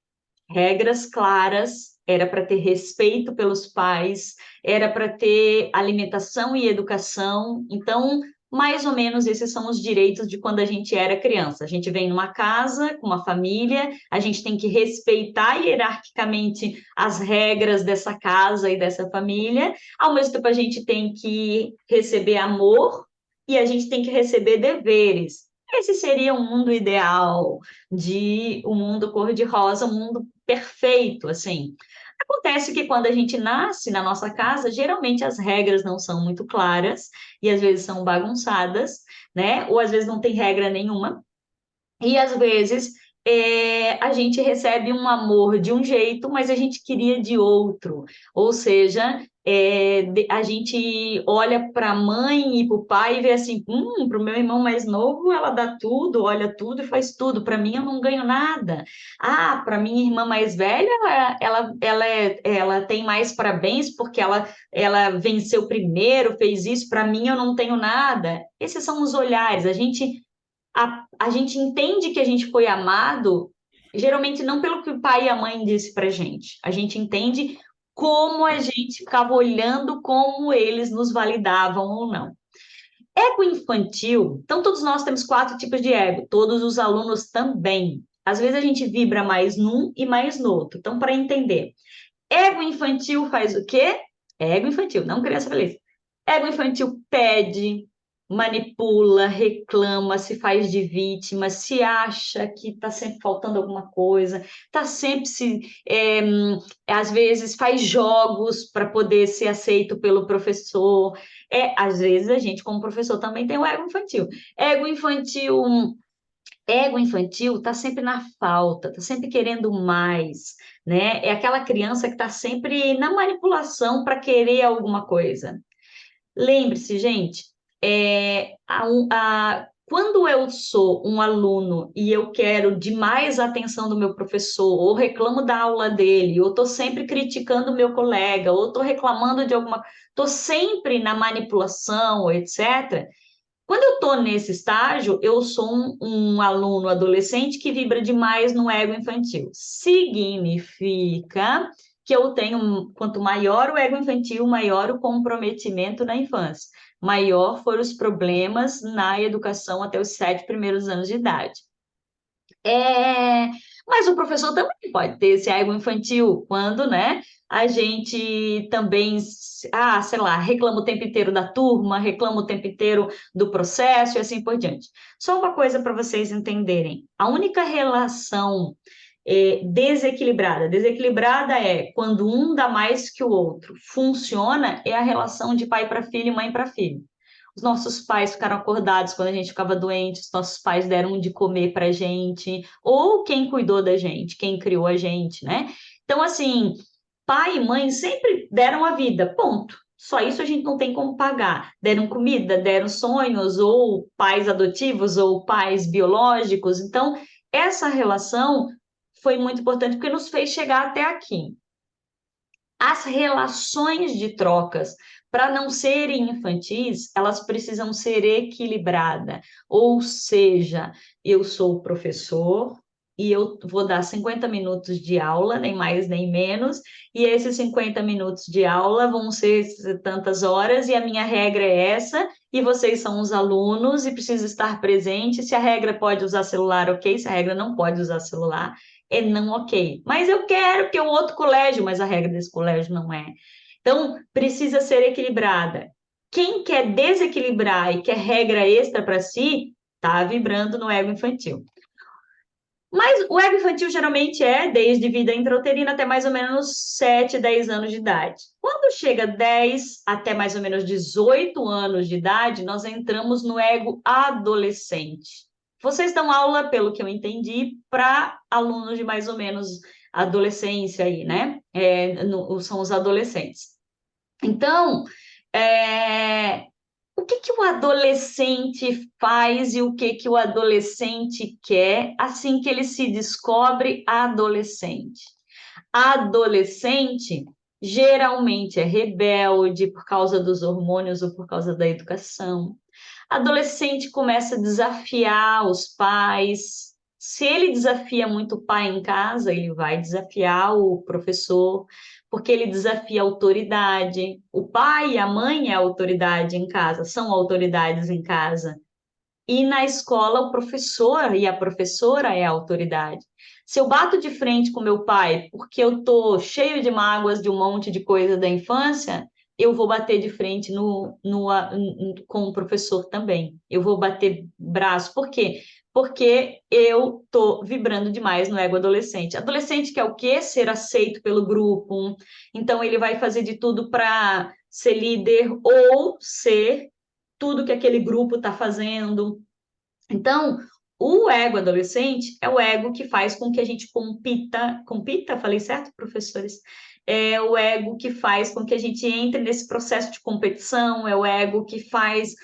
regras claras, era para ter respeito pelos pais, era para ter alimentação e educação. Então, Mais ou menos esses são os direitos de quando a gente era criança. A gente vem numa casa, com uma família, a gente tem que respeitar hierarquicamente as regras dessa casa e dessa família, ao mesmo tempo a gente tem que receber amor e a gente tem que receber deveres. Esse seria um mundo ideal, de um mundo cor-de-rosa, um mundo perfeito, assim. Acontece que quando a gente nasce na nossa casa, geralmente as regras não são muito claras e às vezes são bagunçadas, né? Ou às vezes não tem regra nenhuma. E às vezes a gente recebe um amor de um jeito, mas a gente queria de outro. Ou seja, a gente olha para a mãe e para o pai e vê assim, para o meu irmão mais novo, ela dá tudo, olha tudo e faz tudo. Para mim, eu não ganho nada. Ah, para minha irmã mais velha, ela tem mais parabéns porque ela venceu primeiro, fez isso. Para mim, eu não tenho nada. Esses são os olhares. A gente entende que a gente foi amado, geralmente não pelo que o pai e a mãe disse pra gente. A gente entende como a gente ficava olhando como eles nos validavam ou não. Ego infantil, então todos nós temos 4 tipos de ego, todos os alunos também. Às vezes a gente vibra mais num e mais no outro. Então, para entender, ego infantil faz o quê? Ego infantil, não criança feliz. Ego infantil pede, manipula, reclama, se faz de vítima, se acha que está sempre faltando alguma coisa, está sempre às vezes faz jogos para poder ser aceito pelo professor. Às vezes a gente, como professor, também tem o ego infantil. Ego infantil. Ego infantil está sempre na falta, está sempre querendo mais, né? É aquela criança que está sempre na manipulação para querer alguma coisa. Lembre-se, gente, quando eu sou um aluno e eu quero demais a atenção do meu professor, ou reclamo da aula dele, ou estou sempre criticando o meu colega, ou estou reclamando de alguma... Estou sempre na manipulação, etc. Quando eu estou nesse estágio, eu sou um aluno adolescente que vibra demais no ego infantil. Significa que eu tenho, quanto maior o ego infantil, maior o comprometimento na infância. Maior foram os problemas na educação até os 7 primeiros anos de idade. Mas o professor também pode ter esse ego infantil quando, né, a gente também, sei lá, reclama o tempo inteiro da turma, reclama o tempo inteiro do processo e assim por diante. Só uma coisa para vocês entenderem: a única relação desequilibrada é quando um dá mais que o outro. Funciona é a relação de pai para filho e mãe para filho. Os nossos pais ficaram acordados quando a gente ficava doente, os nossos pais deram de comer para a gente, ou quem cuidou da gente, quem criou a gente, né? Então, assim, pai e mãe sempre deram a vida, ponto. Só isso a gente não tem como pagar. Deram comida, deram sonhos, ou pais adotivos, ou pais biológicos. Então, essa relação foi muito importante porque nos fez chegar até aqui. As relações de trocas, para não serem infantis, elas precisam ser equilibradas. Ou seja, eu sou o professor e eu vou dar 50 minutos de aula, nem mais nem menos, e esses 50 minutos de aula vão ser tantas horas, e a minha regra é essa, e vocês são os alunos e precisam estar presentes. Se a regra pode usar celular, ok. Se a regra não pode usar celular, é não ok. Mas eu quero que o outro colégio, mas a regra desse colégio não é. Então, precisa ser equilibrada. Quem quer desequilibrar e quer regra extra para si, está vibrando no ego infantil. Mas o ego infantil geralmente é desde vida intrauterina até mais ou menos 7, 10 anos de idade. Quando chega 10 até mais ou menos 18 anos de idade, nós entramos no ego adolescente. Vocês dão aula, pelo que eu entendi, para alunos de mais ou menos adolescência aí, né? São os adolescentes. Então, o que o adolescente faz e o que o adolescente quer assim que ele se descobre adolescente? Adolescente geralmente é rebelde por causa dos hormônios ou por causa da educação. Adolescente começa a desafiar os pais, Se ele desafia muito o pai em casa, ele vai desafiar o professor, porque ele desafia a autoridade. O pai e a mãe é a autoridade em casa, são autoridades em casa. E na escola, o professor e a professora é a autoridade. Se eu bato de frente com meu pai porque eu tô cheio de mágoas de um monte de coisa da infância, eu vou bater de frente com o professor também. Eu vou bater braço. Por quê? Porque eu tô vibrando demais no ego adolescente. Adolescente quer o quê? Ser aceito pelo grupo. Então, ele vai fazer de tudo para ser líder ou ser tudo que aquele grupo está fazendo. Então, o ego adolescente é o ego que faz com que a gente compita, falei certo, professores? É o ego que faz com que a gente entre nesse processo de competição, é o ego que faz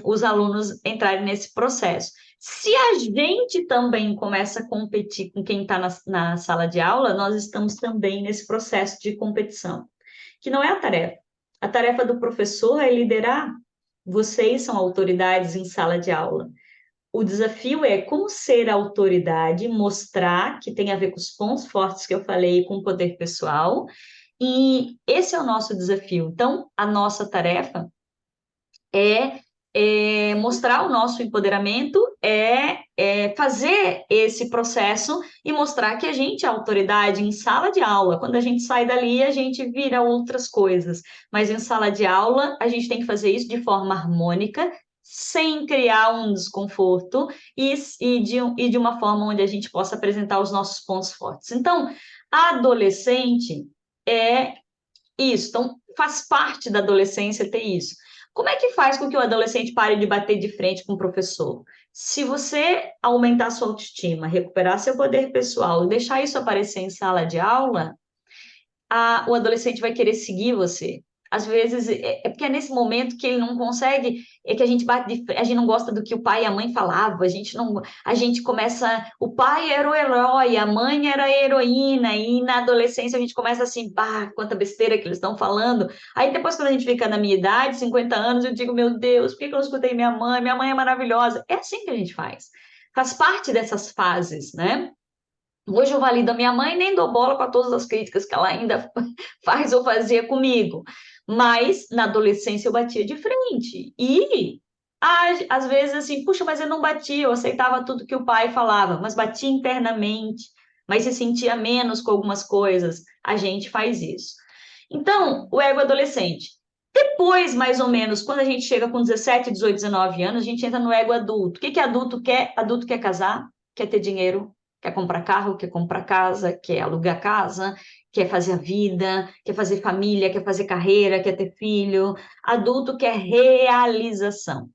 os alunos entrarem nesse processo. Se a gente também começa a competir com quem está na sala de aula, nós estamos também nesse processo de competição, que não é a tarefa. A tarefa do professor é liderar. Vocês são autoridades em sala de aula. O desafio é como ser autoridade, mostrar que tem a ver com os pontos fortes que eu falei, com o poder pessoal, e esse é o nosso desafio. Então, a nossa tarefa é mostrar o nosso empoderamento, fazer esse processo e mostrar que a gente é autoridade em sala de aula. Quando a gente sai dali, a gente vira outras coisas. Mas em sala de aula, a gente tem que fazer isso de forma harmônica, sem criar um desconforto e de uma forma onde a gente possa apresentar os nossos pontos fortes. Então, adolescente é isso. Então, faz parte da adolescência ter isso. Como é que faz com que o adolescente pare de bater de frente com o professor? Se você aumentar sua autoestima, recuperar seu poder pessoal e deixar isso aparecer em sala de aula, o adolescente vai querer seguir você. Às vezes, porque é nesse momento que ele não consegue, é que a gente a gente não gosta do que o pai e a mãe falavam, a gente começa, o pai era o herói, a mãe era a heroína, e na adolescência a gente começa assim, bah, quanta besteira que eles estão falando. Aí depois, quando a gente fica na minha idade, 50 anos, eu digo, meu Deus, por que eu não escutei minha mãe? Minha mãe é maravilhosa. É assim que a gente faz. Faz parte dessas fases, né? Hoje eu valido a minha mãe e nem dou bola para todas as críticas que ela ainda faz ou fazia comigo. Mas na adolescência eu batia de frente. E às vezes assim, puxa, mas eu não batia, eu aceitava tudo que o pai falava, mas batia internamente, mas se sentia menos com algumas coisas. A gente faz isso. Então, o ego adolescente. Depois, mais ou menos, quando a gente chega com 17, 18, 19 anos, a gente entra no ego adulto. O que que adulto quer? Adulto quer casar, quer ter dinheiro, quer comprar carro, quer comprar casa, quer alugar casa, quer fazer a vida, quer fazer família, quer fazer carreira, quer ter filho. Adulto quer realização.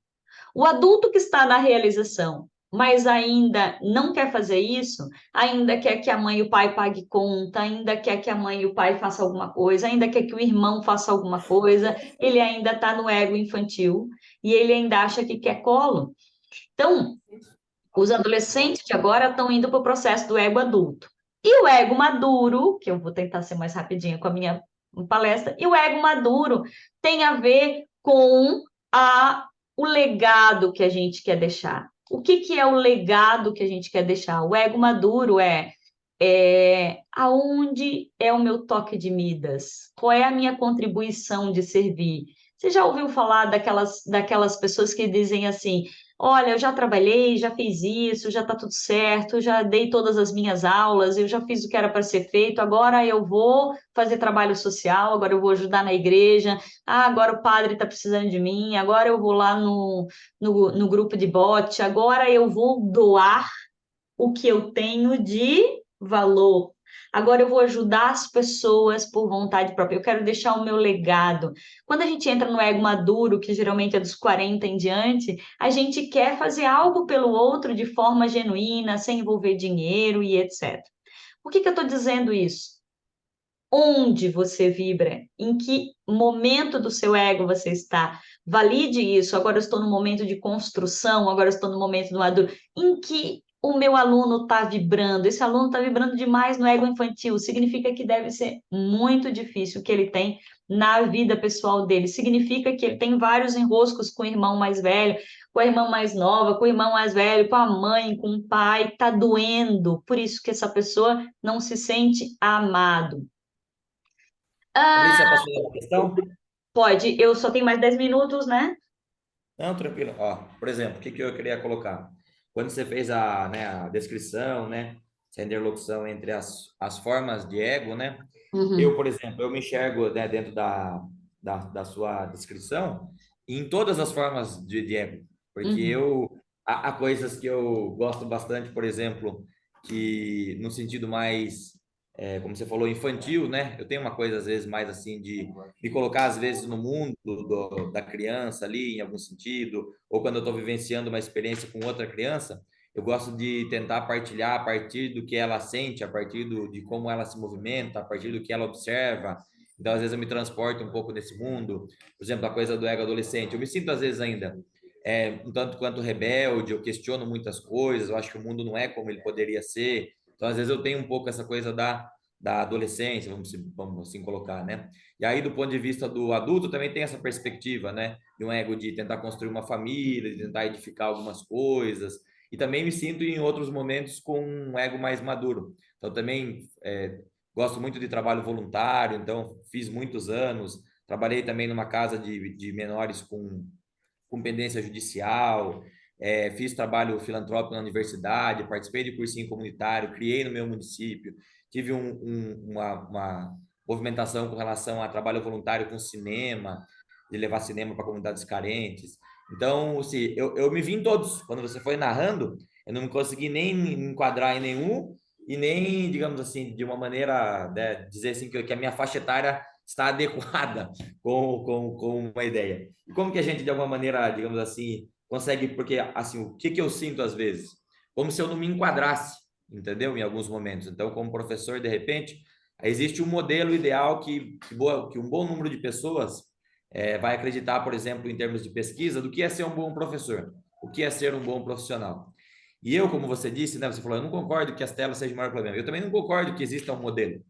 O adulto que está na realização, mas ainda não quer fazer isso, ainda quer que a mãe e o pai paguem conta, ainda quer que a mãe e o pai façam alguma coisa, ainda quer que o irmão faça alguma coisa, ele ainda está no ego infantil e ele ainda acha que quer colo. Então, os adolescentes de agora estão indo para o processo do ego adulto. E o ego maduro, que eu vou tentar ser mais rapidinho com a minha palestra, e o ego maduro tem a ver com o legado que a gente quer deixar. O que é o legado que a gente quer deixar? O ego maduro aonde é o meu toque de Midas? Qual é a minha contribuição de servir? Você já ouviu falar daquelas pessoas que dizem assim: olha, eu já trabalhei, já fiz isso, já está tudo certo, já dei todas as minhas aulas, eu já fiz o que era para ser feito, agora eu vou fazer trabalho social, agora eu vou ajudar na igreja, agora o padre está precisando de mim, agora eu vou lá no grupo de bote, agora eu vou doar o que eu tenho de valor. Agora eu vou ajudar as pessoas por vontade própria. Eu quero deixar o meu legado. Quando a gente entra no ego maduro, que geralmente é dos 40 em diante, a gente quer fazer algo pelo outro de forma genuína, sem envolver dinheiro e etc. Por que eu estou dizendo isso? Onde você vibra? Em que momento do seu ego você está? Valide isso. Agora eu estou no momento de construção, agora eu estou no momento do maduro. Em que o meu aluno está vibrando, esse aluno está vibrando demais no ego infantil, significa que deve ser muito difícil o que ele tem na vida pessoal dele, significa que ele tem vários enroscos com o irmão mais velho, com a irmã mais nova, com o irmão mais velho, com a mãe, com o pai, está doendo, por isso que essa pessoa não se sente amado. Fabrícia, Ah, posso fazer uma questão? pode, eu só tenho mais 10 minutos, né? Não, tranquilo. Ó, por exemplo, o que que eu queria colocar? Quando você fez a, né, a descrição, né, essa interlocução entre as formas de ego, né? Eu, Uhum, por exemplo, eu me enxergo, né, dentro da sua descrição em todas as formas de ego, porque uhum, há coisas que eu gosto bastante, por exemplo, que no sentido mais, como você falou, infantil, né? Eu tenho uma coisa, às vezes, mais assim, de me colocar, às vezes, no mundo da criança ali, em algum sentido, ou quando eu estou vivenciando uma experiência com outra criança, eu gosto de tentar partilhar a partir do que ela sente, a partir de como ela se movimenta, a partir do que ela observa. Então, às vezes, eu me transporto um pouco nesse mundo. Por exemplo, a coisa do ego adolescente. Eu me sinto, às vezes, ainda um tanto quanto rebelde, eu questiono muitas coisas, eu acho que o mundo não é como ele poderia ser. Então, às vezes, eu tenho um pouco essa coisa da adolescência, vamos assim colocar, né? E aí, do ponto de vista do adulto, também tem essa perspectiva, né? De um ego de tentar construir uma família, de tentar edificar algumas coisas. E também me sinto em outros momentos com um ego mais maduro. Então, também gosto muito de trabalho voluntário, então fiz muitos anos. Trabalhei também numa casa de menores com pendência judicial, fiz trabalho filantrópico na universidade, participei de cursinho comunitário, criei no meu município, tive uma movimentação com relação a trabalho voluntário com cinema, de levar cinema para comunidades carentes. Então, assim, eu me vi em todos. Quando você foi narrando, eu não consegui nem me enquadrar em nenhum e nem, digamos assim, de uma maneira, né, dizer assim que a minha faixa etária está adequada com uma ideia. E como que a gente, de alguma maneira, digamos assim, consegue, porque, assim, o que que eu sinto às vezes? Como se eu não me enquadrasse, entendeu? Em alguns momentos. Então, como professor, de repente, existe um modelo ideal que um bom número de pessoas vai acreditar, por exemplo, em termos de pesquisa, do que é ser um bom professor, o que é ser um bom profissional. E eu, como você disse, né, você falou, eu não concordo que as telas sejam o maior problema. Eu também não concordo que exista um modelo.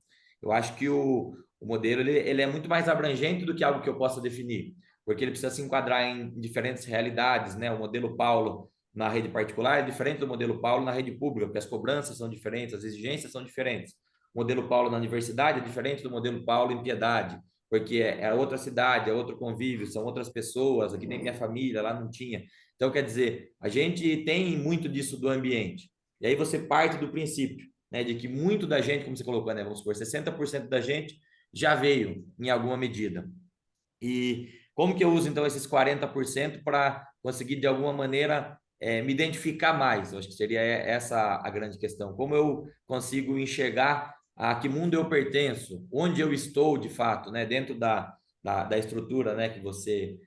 Eu acho que o modelo ele é muito mais abrangente do que algo que eu possa definir, porque ele precisa se enquadrar em diferentes realidades, né? O modelo Paulo na rede particular é diferente do modelo Paulo na rede pública, porque as cobranças são diferentes, as exigências são diferentes. O modelo Paulo na universidade é diferente do modelo Paulo em Piedade, porque é outra cidade, é outro convívio, são outras pessoas, aqui nem minha família, lá não tinha. Então, quer dizer, a gente tem muito disso do ambiente. E aí você parte do princípio, né, de que muito da gente, como você colocou, né, vamos supor, 60% da gente já veio em alguma medida. E como que eu uso, então, esses 40% para conseguir, de alguma maneira, me identificar mais? Eu acho que seria essa a grande questão. Como eu consigo enxergar a que mundo eu pertenço, onde eu estou, de fato, né? Dentro da estrutura, né, que você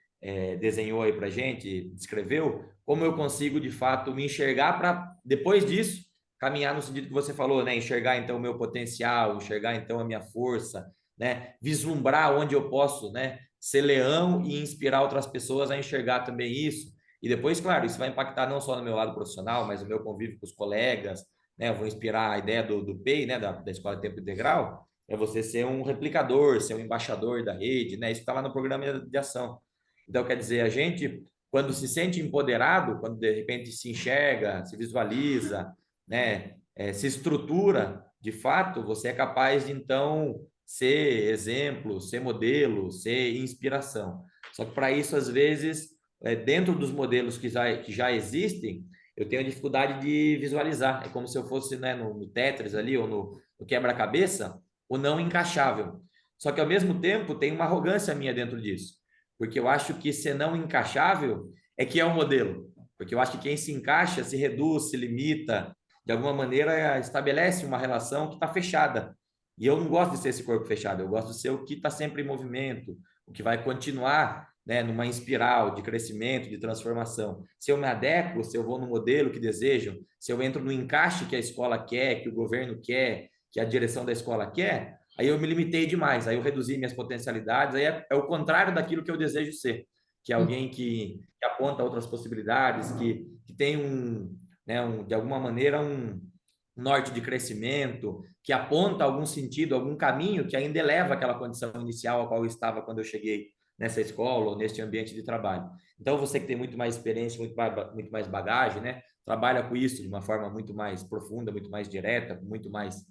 desenhou aí para a gente, descreveu, como eu consigo, de fato, me enxergar para, depois disso, caminhar no sentido que você falou, né? Enxergar, então, o meu potencial, enxergar, então, a minha força, né? Vislumbrar onde eu posso, né? Ser leão e inspirar outras pessoas a enxergar também isso. E depois, claro, isso vai impactar não só no meu lado profissional, mas no meu convívio com os colegas, né? Eu vou inspirar a ideia do PEI, né? Da Escola de Tempo Integral, é você ser um replicador, ser um embaixador da rede, né? Isso está lá no programa de ação. Então, quer dizer, a gente, quando se sente empoderado, quando de repente se enxerga, se visualiza, né? Se estrutura, de fato, você é capaz de, então, ser exemplo, ser modelo, ser inspiração. Só que para isso, às vezes, dentro dos modelos que já existem, eu tenho dificuldade de visualizar. É como se eu fosse, né, no Tetris ali, ou no quebra-cabeça, o não encaixável. Só que, ao mesmo tempo, tem uma arrogância minha dentro disso. Porque eu acho que ser não encaixável é que é o modelo. Porque eu acho que quem se encaixa se reduz, se limita, de alguma maneira estabelece uma relação que está fechada. E eu não gosto de ser esse corpo fechado, eu gosto de ser o que está sempre em movimento, o que vai continuar, né, numa espiral de crescimento, de transformação. Se eu me adequo, se eu vou no modelo que desejam, se eu entro no encaixe que a escola quer, que o governo quer, que a direção da escola quer, aí eu me limitei demais, aí eu reduzi minhas potencialidades, aí é o contrário daquilo que eu desejo ser, que é alguém que aponta outras possibilidades, que tem né, de alguma maneira, um norte de crescimento, que aponta algum sentido, algum caminho que ainda eleva aquela condição inicial a qual eu estava quando eu cheguei nessa escola ou neste ambiente de trabalho. Então, você que tem muito mais experiência, muito mais bagagem, né, trabalha com isso de uma forma muito mais profunda, muito mais direta, com muito mais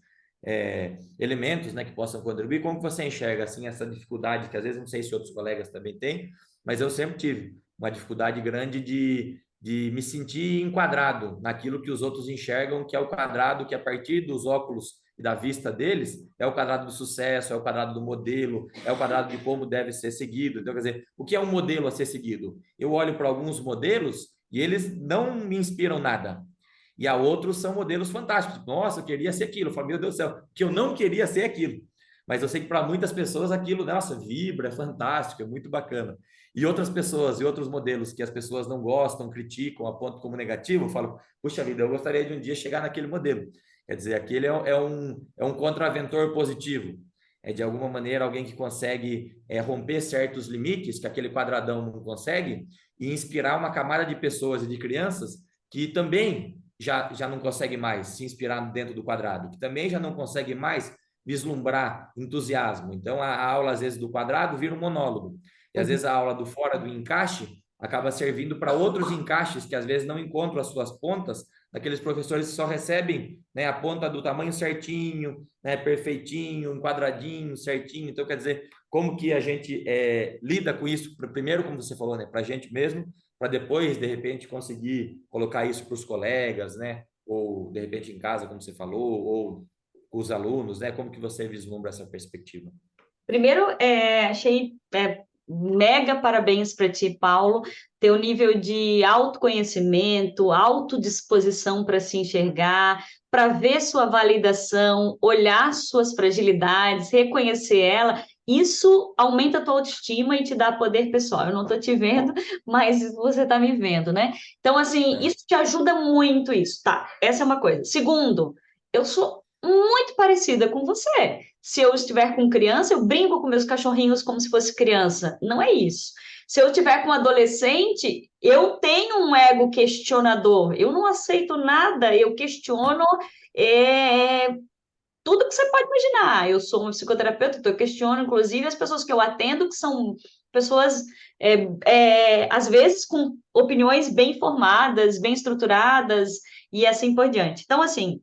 elementos, né, que possam contribuir. Como você enxerga assim essa dificuldade que às vezes não sei se outros colegas também têm, mas eu sempre tive uma dificuldade grande de me sentir enquadrado naquilo que os outros enxergam, que é o quadrado que a partir dos óculos e da vista deles é o quadrado do sucesso, é o quadrado do modelo, é o quadrado de como deve ser seguido. Então, quer dizer, o que é um modelo a ser seguido? Eu olho para alguns modelos e eles não me inspiram nada. E a outros são modelos fantásticos. Nossa, eu queria ser aquilo. Eu falo, meu Deus do céu, que eu não queria ser aquilo. Mas eu sei que para muitas pessoas aquilo, nossa, vibra, é fantástico, é muito bacana. E outras pessoas, e outros modelos que as pessoas não gostam, criticam, apontam como negativo, eu falo, puxa vida, eu gostaria de um dia chegar naquele modelo. Quer dizer, aquele é um contraventor positivo. É de alguma maneira alguém que consegue romper certos limites que aquele quadradão não consegue e inspirar uma camada de pessoas e de crianças que também já não consegue mais se inspirar dentro do quadrado, que também já não consegue mais vislumbrar entusiasmo. Então, a aula, às vezes, do quadrado vira um monólogo. E, às vezes, a aula do fora do encaixe acaba servindo para outros encaixes que, às vezes, não encontram as suas pontas, daqueles professores que só recebem, né, a ponta do tamanho certinho, né, perfeitinho, enquadradinho, certinho. Então, quer dizer, como que a gente lida com isso? Primeiro, como você falou, né, para a gente mesmo, para depois, de repente, conseguir colocar isso para os colegas, né? Ou, de repente, em casa, como você falou, ou os alunos, né? Como que você vislumbra essa perspectiva? Primeiro, achei mega parabéns para ti, Paulo, teu nível de autoconhecimento, autodisposição para se enxergar, para ver sua validação, olhar suas fragilidades, reconhecer ela. Isso aumenta a tua autoestima e te dá poder pessoal. Eu não estou te vendo, mas você está me vendo, né? Então, assim, isso te ajuda muito, isso, tá? Essa é uma coisa. Segundo, eu sou muito parecida com você. Se eu estiver com criança, eu brinco com meus cachorrinhos como se fosse criança. Não é isso. Se eu estiver com um adolescente, eu tenho um ego questionador. Eu não aceito nada, eu questiono tudo que você pode imaginar. Eu sou uma psicoterapeuta, então eu questiono, inclusive, as pessoas que eu atendo, que são pessoas, às vezes, com opiniões bem formadas, bem estruturadas, e assim por diante. Então, assim,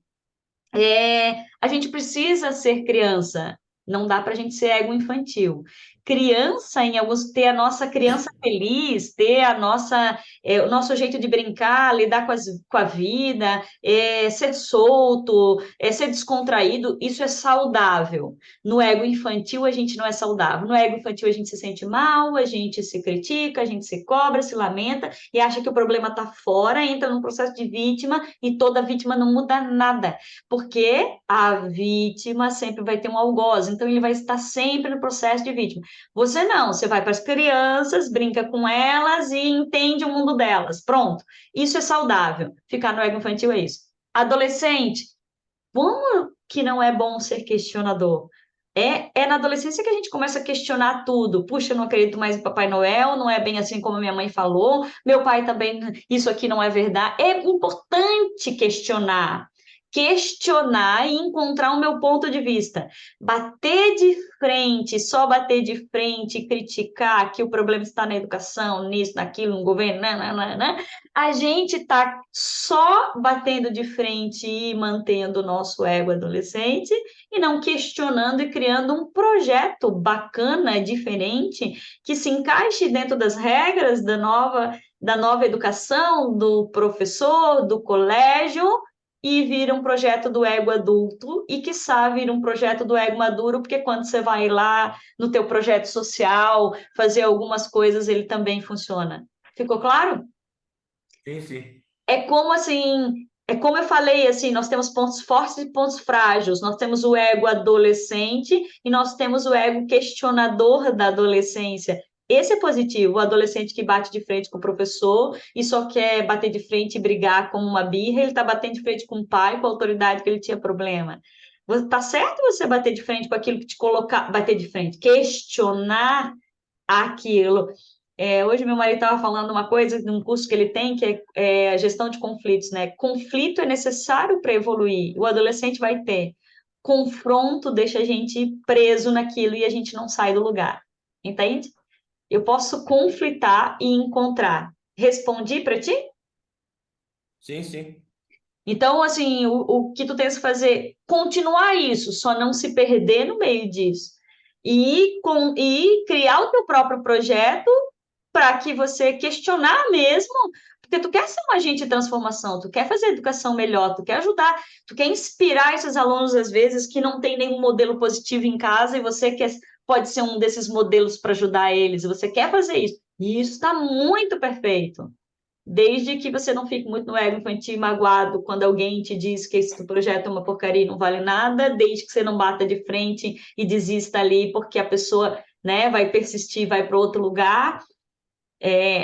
a gente precisa ser criança, não dá para a gente ser ego infantil. Criança, em alguns, ter a nossa criança feliz, ter o nosso jeito de brincar, lidar com a vida, ser solto, ser descontraído, isso é saudável. No ego infantil, a gente não é saudável. No ego infantil, a gente se sente mal, a gente se critica, a gente se cobra, se lamenta e acha que o problema está fora, entra num processo de vítima e toda vítima não muda nada. Porque a vítima sempre vai ter um algoz, então ele vai estar sempre no processo de vítima. Você não, você vai para as crianças, brinca com elas e entende o mundo delas. Pronto. Isso é saudável. Ficar no ego infantil é isso. Adolescente, como que não é bom ser questionador? É na adolescência que a gente começa a questionar tudo. Puxa, eu não acredito mais em Papai Noel, não é bem assim como minha mãe falou, meu pai também, isso aqui não é verdade. É importante questionar e encontrar o meu ponto de vista. Bater de frente, só bater de frente, criticar que o problema está na educação, nisso, naquilo, no governo, né? A gente está só batendo de frente e mantendo o nosso ego adolescente e não questionando e criando um projeto bacana, diferente, que se encaixe dentro das regras da nova educação, do professor, do colégio, e vira um projeto do ego adulto e, quiçá, vira um projeto do ego maduro, porque quando você vai lá no teu projeto social fazer algumas coisas, ele também funciona. Ficou claro? Sim, sim. É como eu falei, assim, nós temos pontos fortes e pontos frágeis. Nós temos o ego adolescente e nós temos o ego questionador da adolescência. Esse é positivo, o adolescente que bate de frente com o professor e só quer bater de frente e brigar como uma birra, ele está batendo de frente com o pai, com a autoridade que ele tinha problema. Tá certo você bater de frente com aquilo que te colocar, bater de frente, questionar aquilo. Hoje meu marido estava falando uma coisa de um curso que ele tem, que é a gestão de conflitos, né? Conflito é necessário para evoluir. O adolescente vai ter. Confronto deixa a gente preso naquilo e a gente não sai do lugar. Entende? Eu posso conflitar e encontrar. Respondi para ti? Sim, sim. Então, assim, o que tu tens que fazer? Continuar isso, só não se perder no meio disso. E criar o teu próprio projeto para que você questionar mesmo, porque tu quer ser um agente de transformação, tu quer fazer educação melhor, tu quer ajudar, tu quer inspirar esses alunos, às vezes, que não tem nenhum modelo positivo em casa e você pode ser um desses modelos para ajudar eles, você quer fazer isso. E isso está muito perfeito. Desde que você não fique muito no ego infantil e magoado quando alguém te diz que esse projeto é uma porcaria e não vale nada, desde que você não bata de frente e desista ali porque a pessoa, né, vai persistir, vai para outro lugar.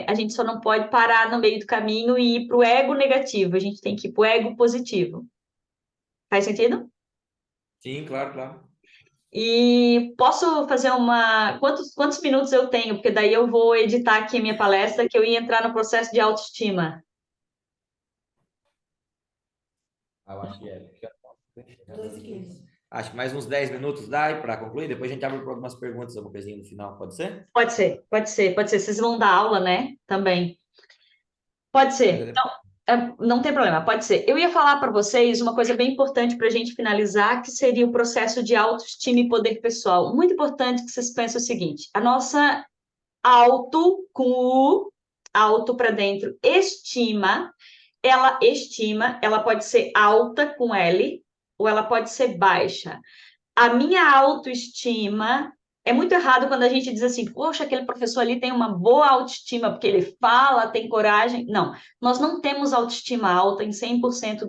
A gente só não pode parar no meio do caminho e ir para o ego negativo, a gente tem que ir para o ego positivo. Faz sentido? Sim, claro, claro. E posso fazer uma. Quantos minutos eu tenho? Porque daí eu vou editar aqui a minha palestra, que eu ia entrar no processo de autoestima. Eu acho que é. 2h15. Acho que mais uns 10 minutos dá para concluir. Depois a gente abre para algumas perguntas, alguma coisinha no final, pode ser? Pode ser, pode ser, pode ser. Vocês vão dar aula, né? Também. Pode ser. Não tem problema, pode ser. Eu ia falar para vocês uma coisa bem importante para a gente finalizar, que seria o processo de autoestima e poder pessoal. Muito importante que vocês pensem o seguinte: a nossa com o alto para dentro, estima, ela pode ser alta com L ou ela pode ser baixa. A minha autoestima é muito errado quando a gente diz assim, poxa, aquele professor ali tem uma boa autoestima, porque ele fala, tem coragem. Não, nós não temos autoestima alta em 100%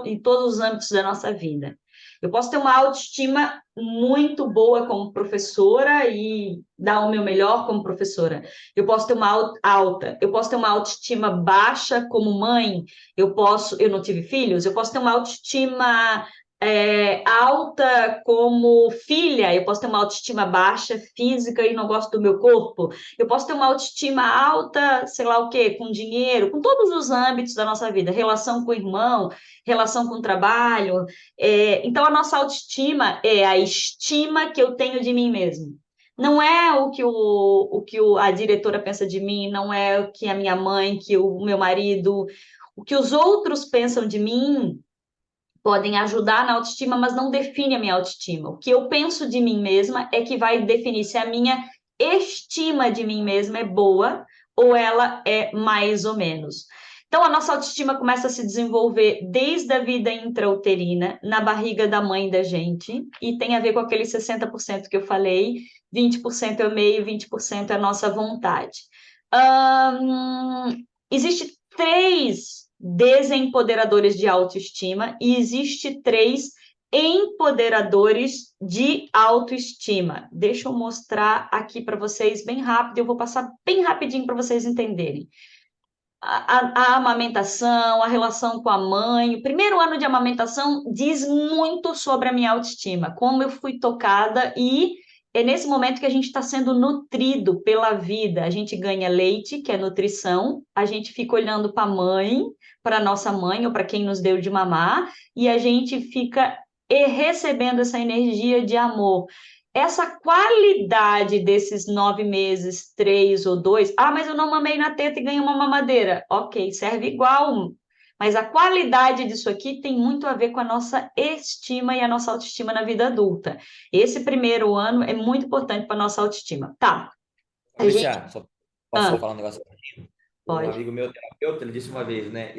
em todos os âmbitos da nossa vida. Eu posso ter uma autoestima muito boa como professora e dar o meu melhor como professora. Eu posso ter uma eu posso ter uma autoestima baixa como mãe. Eu não tive filhos, eu posso ter uma autoestima alta como filha, eu posso ter uma autoestima baixa física e não gosto do meu corpo. Eu posso ter uma autoestima alta, sei lá o quê, com dinheiro, com todos os âmbitos da nossa vida, relação com o irmão, relação com o trabalho. Então, a nossa autoestima é a estima que eu tenho de mim mesmo. Não é o que a diretora pensa de mim, não é o que a minha mãe, que o meu marido, o que os outros pensam de mim podem ajudar na autoestima, mas não define a minha autoestima. O que eu penso de mim mesma é que vai definir se a minha estima de mim mesma é boa ou ela é mais ou menos. Então, a nossa autoestima começa a se desenvolver desde a vida intrauterina, na barriga da mãe da gente, e tem a ver com aquele 60% que eu falei, 20% é o meio, 20% é a nossa vontade. Existe 3 desempoderadores de autoestima e existe 3 empoderadores de autoestima. Deixa eu mostrar aqui para vocês bem rápido, eu vou passar bem rapidinho para vocês entenderem. A amamentação, a relação com a mãe. O primeiro ano de amamentação diz muito sobre a minha autoestima, como eu fui tocada, e é nesse momento que a gente está sendo nutrido pela vida. A gente ganha leite, que é nutrição, a gente fica olhando para a mãe, para nossa mãe ou para quem nos deu de mamar, e a gente fica recebendo essa energia de amor. Essa qualidade desses 9 meses, 3 ou 2, mas eu não mamei na teta e ganhei uma mamadeira. Ok, serve igual, mas a qualidade disso aqui tem muito a ver com a nossa estima e a nossa autoestima na vida adulta. Esse primeiro ano é muito importante para a nossa autoestima. Tá. Fabrícia, posso falar um negócio? Um Pode. amigo meu, terapeuta, ele disse uma vez, né?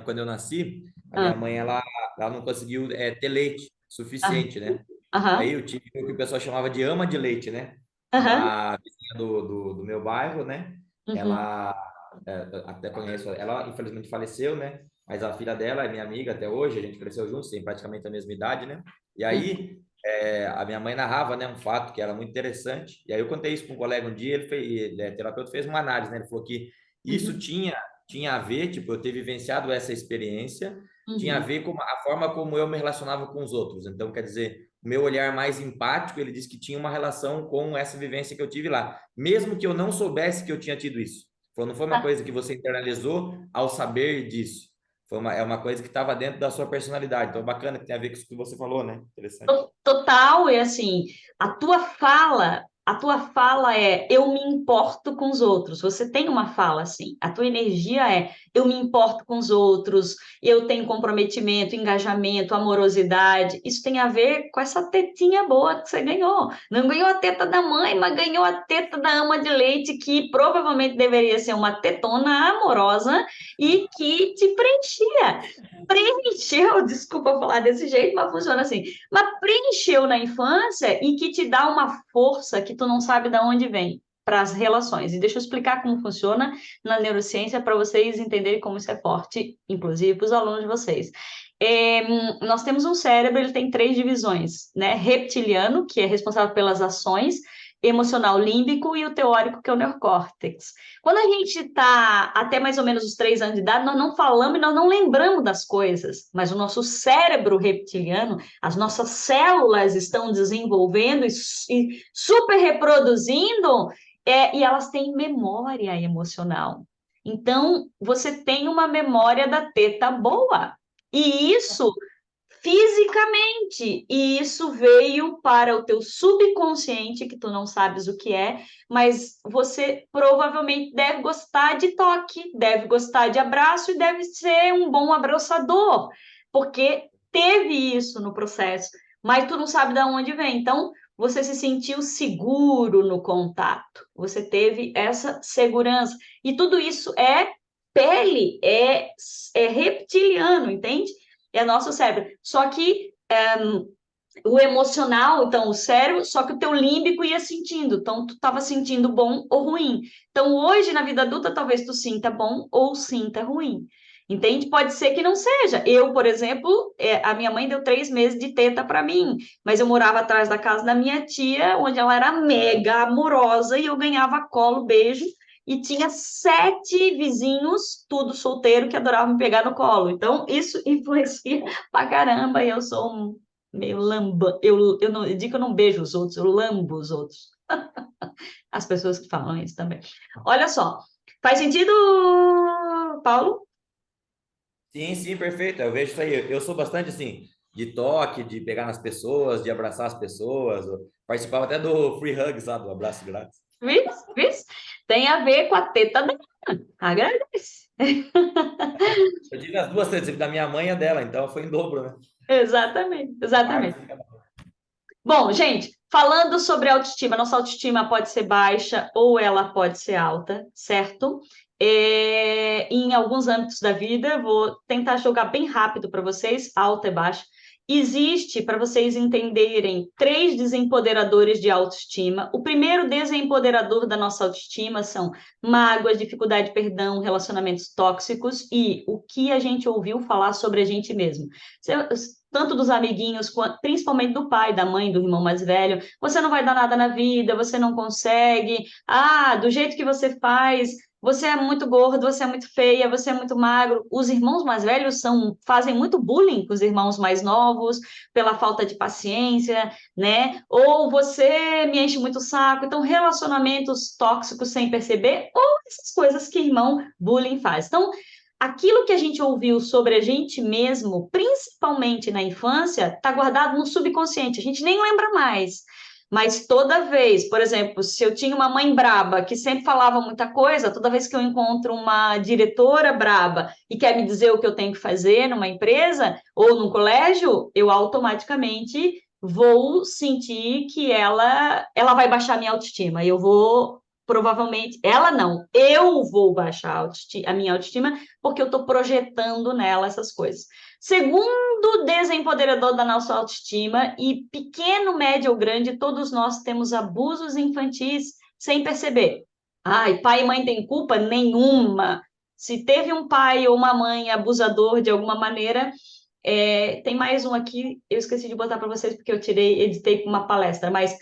Quando eu nasci, a minha mãe, ela não conseguiu ter leite suficiente, né? Aí eu tive o que o pessoal chamava de ama de leite, né? Uma vizinha do meu bairro, né? Ela, até conheço, ela infelizmente faleceu, né? Mas a filha dela é minha amiga até hoje, a gente cresceu juntos, tem praticamente a mesma idade, né? E aí, a minha mãe narrava, né, um fato que era muito interessante. E aí eu contei isso com um colega um dia, ele é terapeuta, fez uma análise, né? Ele falou que isso tinha a ver, tipo, eu ter vivenciado essa experiência, tinha a ver com a forma como eu me relacionava com os outros. Então, quer dizer, o meu olhar mais empático, ele disse que tinha uma relação com essa vivência que eu tive lá, mesmo que eu não soubesse que eu tinha tido isso. Não foi uma coisa que você internalizou ao saber disso. É uma coisa que estava dentro da sua personalidade. Então, bacana que tem a ver com isso que você falou, né? Interessante. Total, e assim, a tua fala é eu me importo com os outros. Você tem uma fala assim, a tua energia é eu me importo com os outros, eu tenho comprometimento, engajamento, amorosidade. Isso tem a ver com essa tetinha boa que você ganhou. Não ganhou a teta da mãe, mas ganhou a teta da ama de leite, que provavelmente deveria ser uma tetona amorosa e que te preenchia. Preencheu, desculpa falar desse jeito, mas funciona assim, mas preencheu na infância e que te dá uma força que tu não sabe de onde vem para as relações. E deixa eu explicar como funciona na neurociência para vocês entenderem como isso é forte, inclusive para os alunos de vocês. Nós temos um cérebro, ele tem 3 divisões, né? Reptiliano, que é responsável pelas ações, emocional límbico e o teórico, que é o neocórtex. Quando a gente está até mais ou menos os 3 anos de idade, nós não falamos e nós não lembramos das coisas, mas o nosso cérebro reptiliano, as nossas células estão desenvolvendo e super reproduzindo, e elas têm memória emocional. Então, você tem uma memória da teta boa. E isso fisicamente, e isso veio para o teu subconsciente, que tu não sabes o que é, mas você provavelmente deve gostar de toque, deve gostar de abraço e deve ser um bom abraçador, porque teve isso no processo, mas tu não sabe de onde vem. Então, você se sentiu seguro no contato, você teve essa segurança, e tudo isso é pele, é reptiliano, entende? É nosso cérebro. Só que o emocional, então, o cérebro, só que o teu límbico ia sentindo. Então, tu estava sentindo bom ou ruim. Então, hoje, na vida adulta, talvez tu sinta bom ou sinta ruim. Entende? Pode ser que não seja. Eu, por exemplo, a minha mãe deu 3 meses de teta para mim, mas eu morava atrás da casa da minha tia, onde ela era mega amorosa e eu ganhava colo, beijo, e tinha 7 vizinhos, tudo solteiro, que adoravam me pegar no colo. Então, isso influencia pra caramba. E eu sou meio lamba. Eu digo que eu não beijo os outros, eu lambo os outros. As pessoas que falam isso também. Olha só, faz sentido, Paulo? Sim, sim, perfeito. Eu vejo isso aí. Eu sou bastante assim, de toque, de pegar nas pessoas, de abraçar as pessoas. Eu participava até do free hugs lá, do abraço grátis. Viu? Tem a ver com a teta da agradece. Eu tive as duas tetas, da minha mãe e a dela, então foi em dobro, né? Exatamente, exatamente. Bom, gente, falando sobre autoestima, nossa autoestima pode ser baixa ou ela pode ser alta, certo? Em alguns âmbitos da vida, vou tentar jogar bem rápido para vocês, alta e baixa. Existe, para vocês entenderem, 3 desempoderadores de autoestima. O primeiro desempoderador da nossa autoestima são mágoas, dificuldade de perdão, relacionamentos tóxicos e o que a gente ouviu falar sobre a gente mesmo. Tanto dos amiguinhos, principalmente do pai, da mãe, do irmão mais velho. Você não vai dar nada na vida, você não consegue. Do jeito que você faz, você é muito gordo, você é muito feia, você é muito magro. Os irmãos mais velhos fazem muito bullying com os irmãos mais novos, pela falta de paciência, né? Ou você me enche muito o saco. Então, relacionamentos tóxicos sem perceber, ou essas coisas que irmão bullying faz. Então, aquilo que a gente ouviu sobre a gente mesmo, principalmente na infância, está guardado no subconsciente, a gente nem lembra mais. Mas toda vez, por exemplo, se eu tinha uma mãe braba que sempre falava muita coisa, toda vez que eu encontro uma diretora braba e quer me dizer o que eu tenho que fazer numa empresa ou no colégio, eu automaticamente vou sentir que ela vai baixar minha autoestima. Eu vou, provavelmente, ela não, eu vou baixar a minha autoestima porque eu estou projetando nela essas coisas. Segundo desempoderador da nossa autoestima, e pequeno, médio ou grande, todos nós temos abusos infantis sem perceber. Pai e mãe têm culpa? Nenhuma. Se teve um pai ou uma mãe abusador de alguma maneira, tem mais um aqui, eu esqueci de botar para vocês porque eu editei uma palestra, mas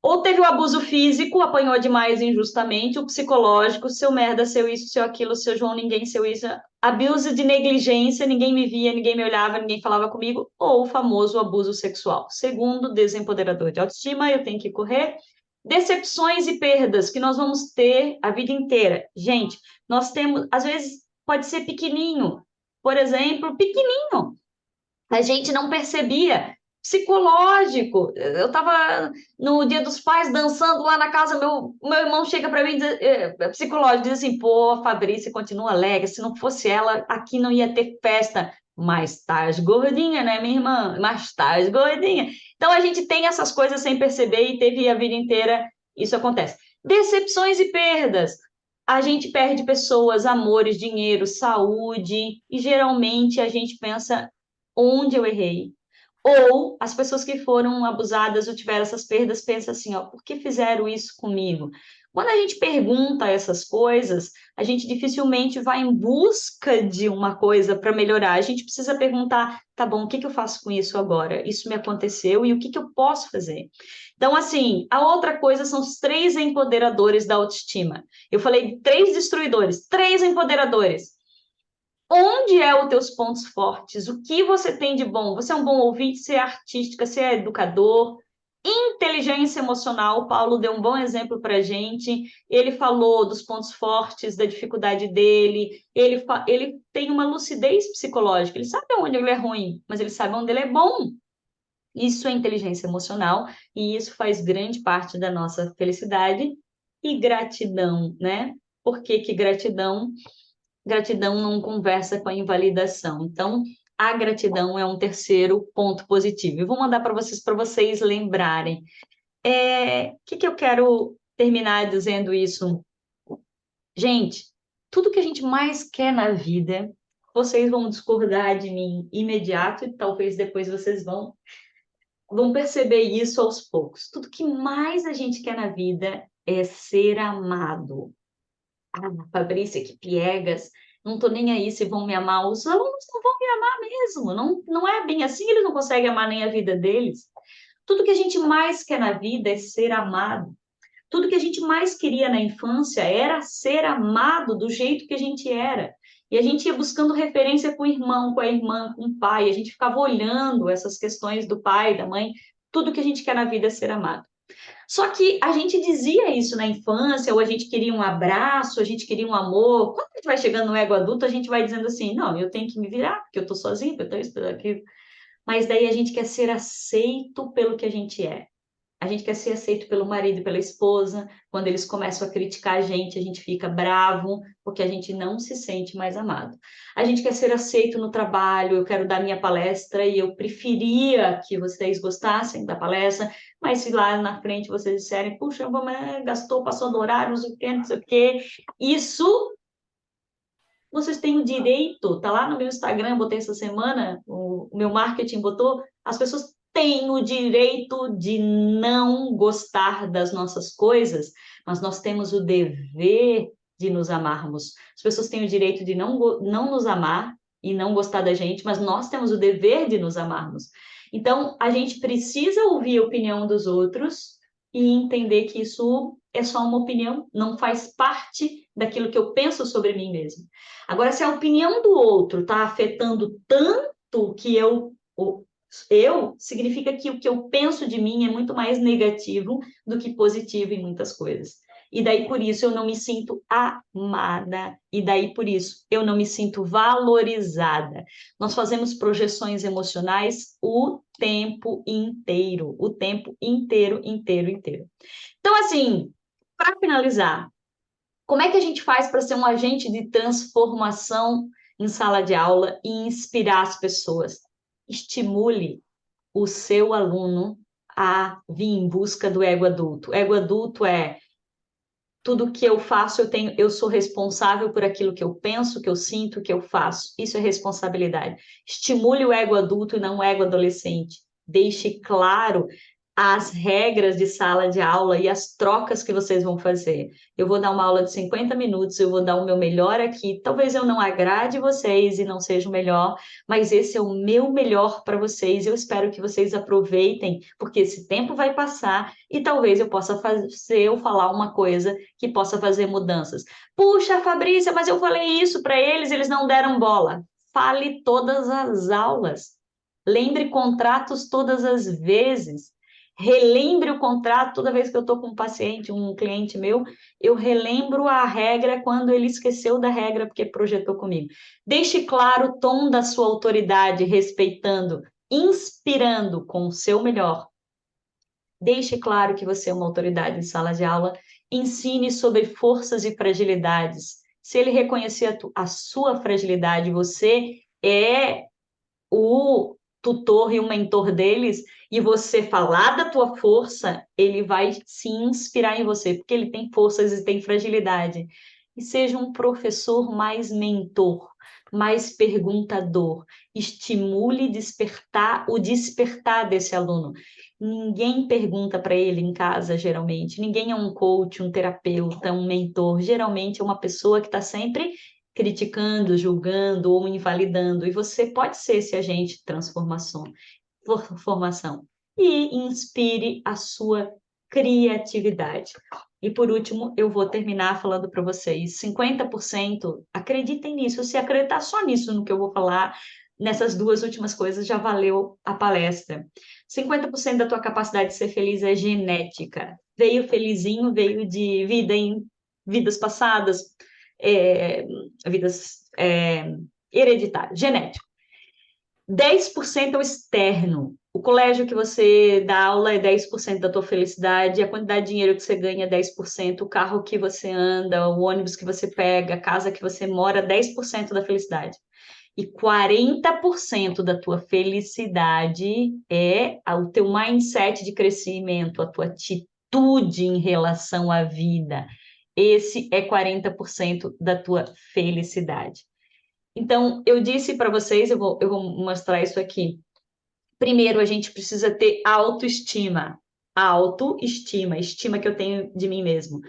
Ou teve o abuso físico, apanhou demais injustamente, o psicológico, seu merda, seu isso, seu aquilo, seu João, ninguém, seu isso, abuso de negligência, ninguém me via, ninguém me olhava, ninguém falava comigo, ou o famoso abuso sexual. Segundo, desempoderador de autoestima, eu tenho que correr. Decepções e perdas que nós vamos ter a vida inteira. Gente, nós temos, às vezes, pode ser pequenininho, por exemplo, pequenininho. A gente não percebia. Psicológico. Eu estava no Dia dos Pais dançando lá na casa, meu irmão chega para mim, psicológico, diz assim: pô, a Fabrícia continua alegre, se não fosse ela, aqui não ia ter festa. Mas estás gordinha, né, minha irmã? Mas estás gordinha. Então a gente tem essas coisas sem perceber e teve a vida inteira, isso acontece. Decepções e perdas. A gente perde pessoas, amores, dinheiro, saúde, e geralmente a gente pensa onde eu errei. Ou as pessoas que foram abusadas ou tiveram essas perdas pensam assim, ó, por que fizeram isso comigo? Quando a gente pergunta essas coisas, a gente dificilmente vai em busca de uma coisa para melhorar. A gente precisa perguntar, tá bom, o que eu faço com isso agora? Isso me aconteceu e o que eu posso fazer? Então, assim, a outra coisa são os 3 empoderadores da autoestima. Eu falei de 3 destruidores, 3 empoderadores. Onde é os teus pontos fortes? O que você tem de bom? Você é um bom ouvinte, você é artística, você é educador. Inteligência emocional, o Paulo deu um bom exemplo para a gente. Ele falou dos pontos fortes, da dificuldade dele. Ele tem uma lucidez psicológica. Ele sabe onde ele é ruim, mas ele sabe onde ele é bom. Isso é inteligência emocional e isso faz grande parte da nossa felicidade e gratidão, né? Por que que gratidão? Gratidão não conversa com a invalidação. Então, a gratidão é um terceiro ponto positivo. Eu vou mandar para vocês lembrarem. Que eu quero terminar dizendo isso? Gente, tudo que a gente mais quer na vida, vocês vão discordar de mim imediato e talvez depois vocês vão perceber isso aos poucos. Tudo que mais a gente quer na vida é ser amado. Ah, Fabrícia, que piegas, não tô nem aí se vão me amar. Os alunos não vão me amar mesmo, não é bem assim, eles não conseguem amar nem a vida deles. Tudo que a gente mais quer na vida é ser amado. Tudo que a gente mais queria na infância era ser amado do jeito que a gente era. E a gente ia buscando referência com o irmão, com a irmã, com o pai. A gente ficava olhando essas questões do pai, da mãe. Tudo que a gente quer na vida é ser amado. Só que a gente dizia isso na infância, ou a gente queria um abraço, a gente queria um amor. Quando a gente vai chegando no ego adulto, a gente vai dizendo assim, não, eu tenho que me virar, porque eu tô sozinho, eu tenho isso, tudo aquilo. Mas daí a gente quer ser aceito pelo que a gente é. A gente quer ser aceito pelo marido e pela esposa. Quando eles começam a criticar a gente fica bravo, porque a gente não se sente mais amado. A gente quer ser aceito no trabalho, eu quero dar minha palestra e eu preferia que vocês gostassem da palestra, mas se lá na frente vocês disserem, puxa, gastou, passou do horário, não sei o quê, não sei o quê. Isso vocês têm o direito, tá lá no meu Instagram, botei essa semana, o meu marketing botou, as pessoas têm o direito de não gostar das nossas coisas, mas nós temos o dever de nos amarmos. As pessoas têm o direito de não nos amar e não gostar da gente, mas nós temos o dever de nos amarmos. Então, a gente precisa ouvir a opinião dos outros e entender que isso é só uma opinião, não faz parte daquilo que eu penso sobre mim mesmo. Agora, se a opinião do outro está afetando tanto que eu, significa que o que eu penso de mim é muito mais negativo do que positivo em muitas coisas. E daí, por isso, eu não me sinto amada. E daí, por isso, eu não me sinto valorizada. Nós fazemos projeções emocionais o tempo inteiro. O tempo inteiro, inteiro, inteiro. Então, assim, para finalizar, como é que a gente faz para ser um agente de transformação em sala de aula e inspirar as pessoas? Estimule o seu aluno a vir em busca do ego adulto. Ego adulto é tudo que eu faço, eu sou responsável por aquilo que eu penso, que eu sinto, que eu faço. Isso é responsabilidade. Estimule o ego adulto e não o ego adolescente. Deixe claro as regras de sala de aula e as trocas que vocês vão fazer. Eu vou dar uma aula de 50 minutos, eu vou dar o meu melhor aqui. Talvez eu não agrade vocês e não seja o melhor, mas esse é o meu melhor para vocês. Eu espero que vocês aproveitem, porque esse tempo vai passar e talvez eu possa fazer ou falar uma coisa que possa fazer mudanças. Puxa, Fabrícia, mas eu falei isso para eles, eles não deram bola. Fale todas as aulas. Lembre contratos todas as vezes. Relembre o contrato toda vez que eu estou com um paciente, um cliente meu, eu relembro a regra quando ele esqueceu da regra porque projetou comigo. Deixe claro o tom da sua autoridade, respeitando, inspirando com o seu melhor. Deixe claro que você é uma autoridade em sala de aula. Ensine sobre forças e fragilidades. Se ele reconhecer a sua fragilidade, você é o tutor e o mentor deles, e você falar da tua força, ele vai se inspirar em você, porque ele tem forças e tem fragilidade. E seja um professor mais mentor, mais perguntador. Estimule o despertar desse aluno. Ninguém pergunta para ele em casa, geralmente. Ninguém é um coach, um terapeuta, um mentor. Geralmente é uma pessoa que está sempre criticando, julgando ou invalidando, e você pode ser esse agente de formação. E inspire a sua criatividade. E por último, eu vou terminar falando para vocês, 50%, acreditem nisso, se acreditar só nisso, no que eu vou falar, nessas duas últimas coisas, já valeu a palestra. 50% da tua capacidade de ser feliz é genética. Veio felizinho, veio de vida em vidas passadas, vidas hereditárias, genético. 10% é o externo. O colégio que você dá aula é 10% da tua felicidade, a quantidade de dinheiro que você ganha é 10%, o carro que você anda, o ônibus que você pega, a casa que você mora, 10% da felicidade. E 40% da tua felicidade é o teu mindset de crescimento, a tua atitude em relação à vida. Esse é 40% da tua felicidade. Então, eu disse para vocês, eu vou mostrar isso aqui. Primeiro, a gente precisa ter autoestima. Autoestima, estima que eu tenho de mim mesmo.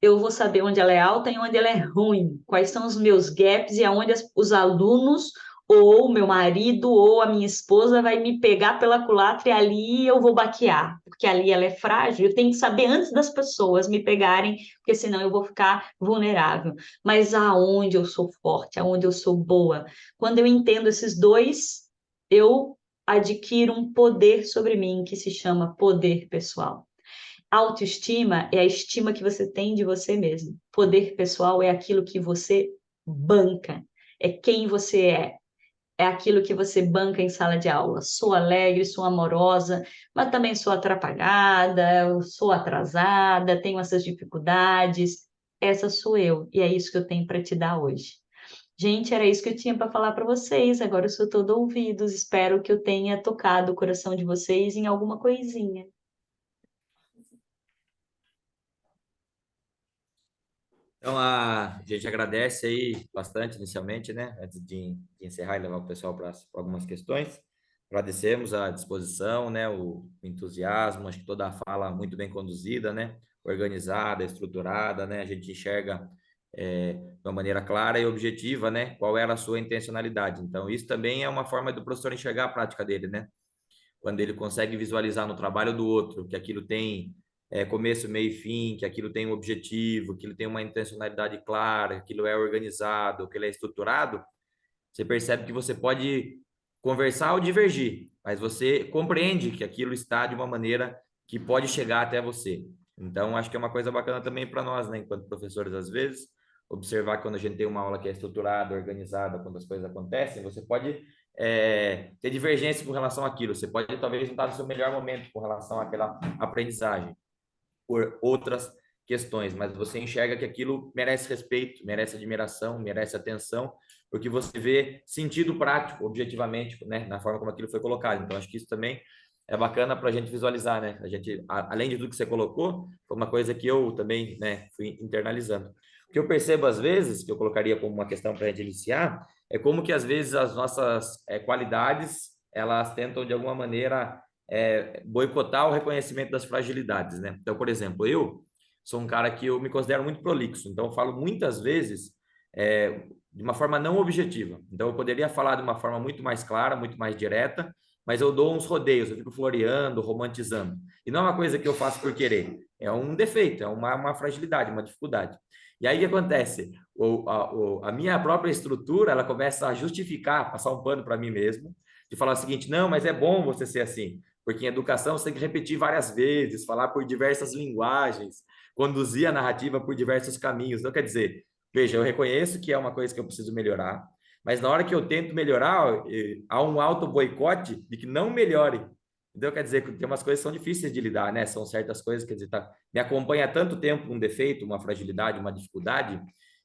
Eu vou saber onde ela é alta e onde ela é ruim, quais são os meus gaps e aonde os alunos ou meu marido ou a minha esposa vai me pegar pela culatra e ali eu vou baquear, porque ali ela é frágil, eu tenho que saber antes das pessoas me pegarem, porque senão eu vou ficar vulnerável. Mas aonde eu sou forte, aonde eu sou boa, quando eu entendo esses dois, eu adquiro um poder sobre mim que se chama poder pessoal. Autoestima é a estima que você tem de você mesmo. Poder pessoal é aquilo que você banca, é quem você é aquilo que você banca em sala de aula. Sou alegre, sou amorosa, mas também sou atrapalhada, sou atrasada, tenho essas dificuldades. Essa sou eu, e é isso que eu tenho para te dar hoje. Gente, era isso que eu tinha para falar para vocês. Agora eu sou todo ouvidos. Espero que eu tenha tocado o coração de vocês em alguma coisinha. Então, a gente agradece aí bastante inicialmente, né? Antes de encerrar e levar o pessoal para algumas questões. Agradecemos a disposição, né? O entusiasmo, acho que toda a fala muito bem conduzida, né? Organizada, estruturada, né? A gente enxerga de uma maneira clara e objetiva, né? Qual era a sua intencionalidade. Então, isso também é uma forma do professor enxergar a prática dele, né? Quando ele consegue visualizar no trabalho do outro que aquilo tem começo, meio e fim, que aquilo tem um objetivo, que ele tem uma intencionalidade clara, que aquilo é organizado, que ele é estruturado, você percebe que você pode conversar ou divergir, mas você compreende que aquilo está de uma maneira que pode chegar até você. Então, acho que é uma coisa bacana também para nós, né, enquanto professores, às vezes, observar que quando a gente tem uma aula que é estruturada, organizada, quando as coisas acontecem, você pode ter divergência com relação àquilo, você pode talvez não estar no seu melhor momento com relação àquela aprendizagem, por outras questões, mas você enxerga que aquilo merece respeito, merece admiração, merece atenção, porque você vê sentido prático, objetivamente, né, na forma como aquilo foi colocado. Então, acho que isso também é bacana para a gente visualizar, né? A gente, além de tudo que você colocou, foi uma coisa que eu também, né, fui internalizando. O que eu percebo às vezes, que eu colocaria como uma questão para a gente iniciar, é como que às vezes as nossas qualidades, elas tentam de alguma maneira boicotar o reconhecimento das fragilidades, né? Então, por exemplo, eu sou um cara que eu me considero muito prolixo, então eu falo muitas vezes de uma forma não objetiva. Então, eu poderia falar de uma forma muito mais clara, muito mais direta, mas eu dou uns rodeios, eu fico floreando, romantizando. E não é uma coisa que eu faço por querer, é um defeito, é uma fragilidade, uma dificuldade. E aí o que acontece? A minha própria estrutura, ela começa a justificar, passar um pano para mim mesmo, de falar o seguinte, não, mas é bom você ser assim, porque em educação você tem que repetir várias vezes, falar por diversas linguagens, conduzir a narrativa por diversos caminhos. Então, quer dizer, veja, eu reconheço que é uma coisa que eu preciso melhorar, mas na hora que eu tento melhorar, há um auto boicote de que não melhore. Então, quer dizer, que tem umas coisas que são difíceis de lidar, né? São certas coisas, quer dizer, me acompanha há tanto tempo um defeito, uma fragilidade, uma dificuldade,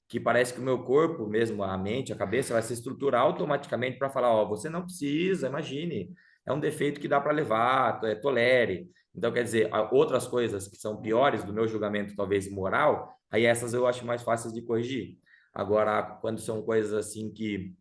que parece que o meu corpo, mesmo a mente, a cabeça, vai se estruturar automaticamente para falar, ó, você não precisa, imagine, é um defeito que dá para levar, tolere. Então, quer dizer, outras coisas que são piores do meu julgamento, talvez moral, aí essas eu acho mais fáceis de corrigir. Agora, quando são coisas assim que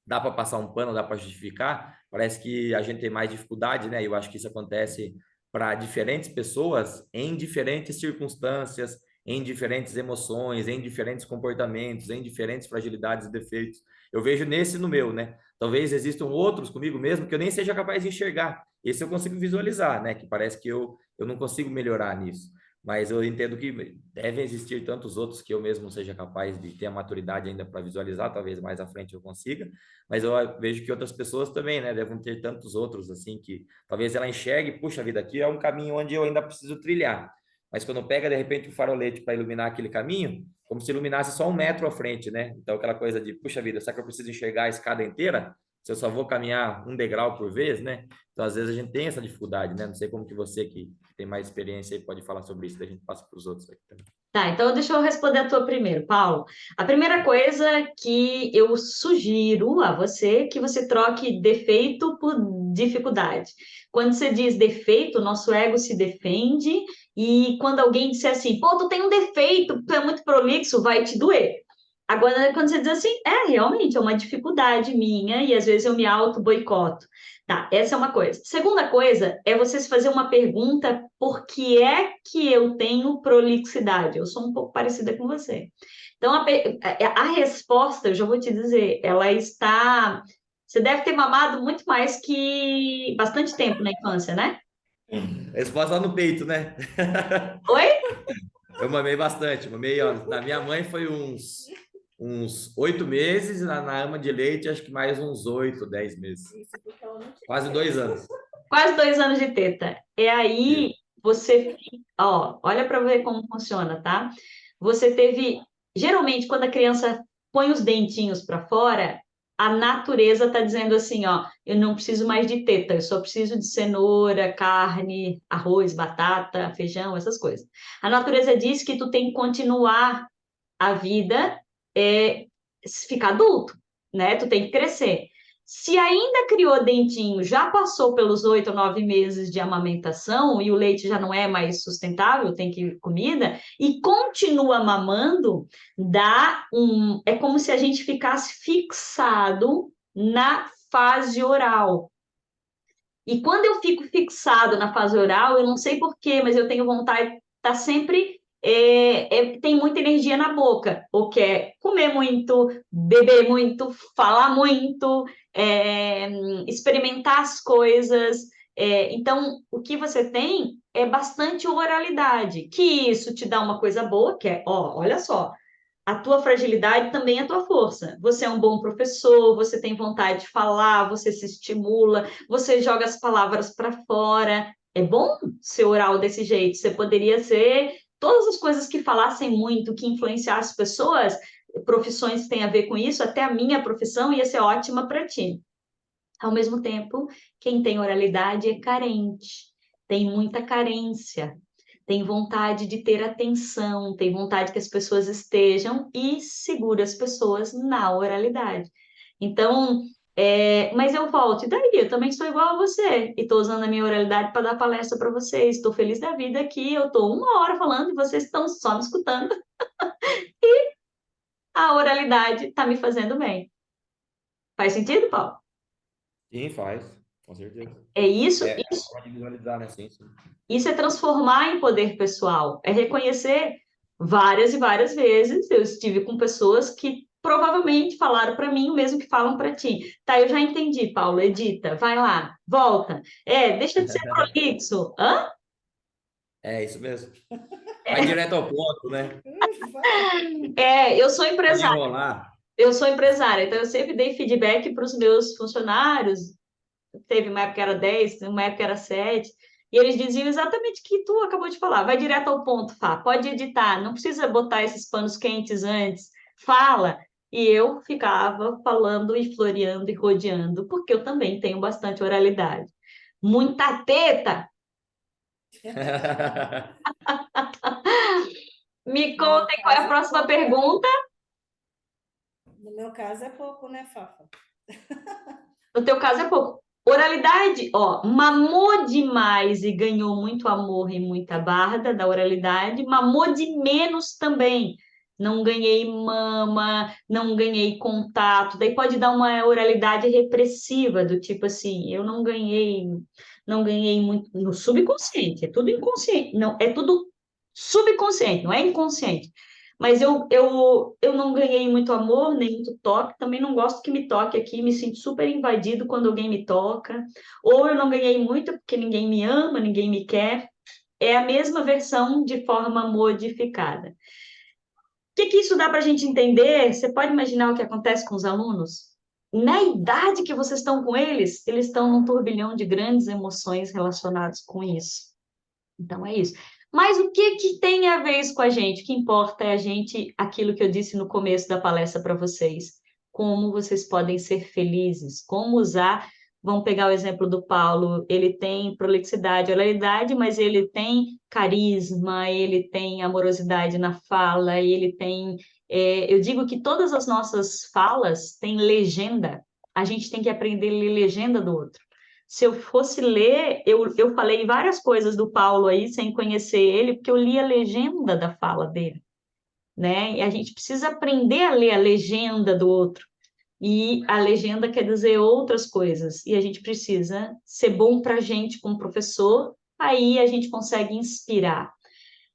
dá para passar um pano, dá para justificar, parece que a gente tem mais dificuldade, né? Eu acho que isso acontece para diferentes pessoas em diferentes circunstâncias, em diferentes emoções, em diferentes comportamentos, em diferentes fragilidades e defeitos. Eu vejo nesse no meu, né? Talvez existam outros comigo mesmo que eu nem seja capaz de enxergar. Esse eu consigo visualizar, né? Que parece que eu não consigo melhorar nisso. Mas eu entendo que devem existir tantos outros que eu mesmo não seja capaz de ter a maturidade ainda para visualizar, talvez mais à frente eu consiga, mas eu vejo que outras pessoas também, né, devem ter tantos outros, assim, que talvez ela enxergue, puxa vida, aqui é um caminho onde eu ainda preciso trilhar, mas quando pega, de repente, o farolete para iluminar aquele caminho, como se iluminasse só 1 metro à frente, né, então aquela coisa de, puxa vida, será que eu preciso enxergar a escada inteira? Se eu só vou caminhar um degrau por vez, né? Então, às vezes, a gente tem essa dificuldade, né? Não sei como que você, que tem mais experiência, pode falar sobre isso, daí a gente passa para os outros aqui também. Tá, então deixa eu responder a tua primeiro, Paulo. A primeira coisa que eu sugiro a você é que você troque defeito por dificuldade. Quando você diz defeito, nosso ego se defende, e quando alguém disser assim, pô, tu tem um defeito, tu é muito prolixo, vai te doer. Agora, quando você diz assim, realmente, é uma dificuldade minha, e às vezes eu me auto-boicoto. Tá, essa é uma coisa. Segunda coisa é você se fazer uma pergunta: por que é que eu tenho prolixidade? Eu sou um pouco parecida com você. Então, a resposta, eu já vou te dizer, ela está. Você deve ter mamado muito mais que bastante tempo na infância, né? Resposta lá no peito, né? Oi? Eu mamei bastante, mamei, ó, na minha mãe foi uns 8 meses, e na ama de leite acho que mais uns 8, 10 meses. Quase 2 anos. Quase 2 anos de teta. É aí você, ó, olha para ver como funciona, tá? Você teve, geralmente, quando a criança põe os dentinhos para fora, a natureza está dizendo assim, ó, eu não preciso mais de teta, eu só preciso de cenoura, carne, arroz, batata, feijão, essas coisas. A natureza diz que tu tem que continuar a vida, ficar adulto, né? Tu tem que crescer. Se ainda criou dentinho, já passou pelos 8 ou 9 meses de amamentação e o leite já não é mais sustentável, tem que ir comida, e continua mamando, é como se a gente ficasse fixado na fase oral. E quando eu fico fixado na fase oral, eu não sei por quê, mas eu tenho vontade de estar sempre tem muita energia na boca, ou quer comer muito, beber muito, falar muito, experimentar as coisas. Então, o que você tem é bastante oralidade, que isso te dá uma coisa boa, que é, ó, olha só, a tua fragilidade também é a tua força. Você é um bom professor, você tem vontade de falar, você se estimula, você joga as palavras para fora. É bom ser oral desse jeito. Você poderia ser todas as coisas que falassem muito, que influenciassem pessoas, profissões que têm a ver com isso, até a minha profissão ia ser ótima para ti. Ao mesmo tempo, quem tem oralidade é carente, tem muita carência, tem vontade de ter atenção, tem vontade que as pessoas estejam e segura as pessoas na oralidade. Então, mas eu volto, e daí? Eu também sou igual a você, e estou usando a minha oralidade para dar palestra para vocês. Estou feliz da vida aqui, eu estou 1 hora falando e vocês estão só me escutando. E a oralidade está me fazendo bem. Faz sentido, Paulo? Sim, faz. Com certeza. É isso, Pode visualizar, né? Sim, sim. isso é transformar em poder pessoal, é reconhecer várias e várias vezes. Eu estive com pessoas que provavelmente falaram para mim o mesmo que falam para ti. Tá, eu já entendi, Paulo, edita, vai lá, volta. Deixa de ser prolixo. Hã? É isso mesmo. Vai direto ao ponto, né? Eu sou Pode empresária. enrolar. Eu sou empresária, então eu sempre dei feedback para os meus funcionários. Teve uma época que era 10, uma época que era 7, e eles diziam exatamente o que tu acabou de falar. Vai direto ao ponto, Fá. Pode editar, não precisa botar esses panos quentes antes. Fala. E eu ficava falando e floreando e rodeando, porque eu também tenho bastante oralidade. Muita teta! Me No meu contem qual é a caso, próxima pergunta. no meu caso é pouco, né, Fafa? No teu caso é pouco. Oralidade, ó, mamou demais e ganhou muito amor e muita barda da oralidade, mamou de menos também. Não ganhei mama, não ganhei contato. Daí pode dar uma oralidade repressiva, do tipo assim, eu não ganhei muito no subconsciente, é tudo inconsciente, não, é tudo subconsciente, não é inconsciente. Mas eu não ganhei muito amor, nem muito toque, também não gosto que me toque aqui, me sinto super invadido quando alguém me toca, ou eu não ganhei muito porque ninguém me ama, ninguém me quer, é a mesma versão de forma modificada. O que isso dá para a gente entender? Você pode imaginar o que acontece com os alunos? Na idade que vocês estão com eles estão num turbilhão de grandes emoções relacionadas com isso. Então é isso. Mas o que que tem a ver isso com a gente? O que importa é a gente, aquilo que eu disse no começo da palestra para vocês. Como vocês podem ser felizes, como usar. Vamos pegar o exemplo do Paulo, ele tem prolixidade, oralidade, mas ele tem carisma, ele tem amorosidade na fala, ele tem. Eu digo que todas as nossas falas têm legenda, a gente tem que aprender a ler legenda do outro. Se eu fosse ler, eu falei várias coisas do Paulo aí, sem conhecer ele, porque eu li a legenda da fala dele, né? E a gente precisa aprender a ler a legenda do outro. E a legenda quer dizer outras coisas. E a gente precisa ser bom para a gente como professor, aí a gente consegue inspirar.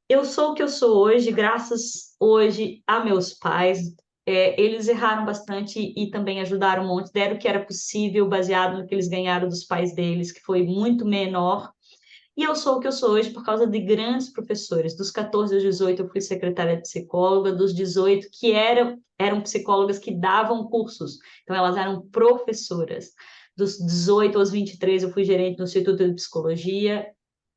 Eu sou o que eu sou hoje, graças hoje a meus pais. Eles erraram bastante e também ajudaram um monte, deram o que era possível, baseado no que eles ganharam dos pais deles, que foi muito menor. E eu sou o que eu sou hoje por causa de grandes professores. Dos 14 aos 18 eu fui secretária de psicóloga, dos 18 que eram psicólogas que davam cursos, então elas eram professoras. Dos 18 aos 23 eu fui gerente do Instituto de Psicologia,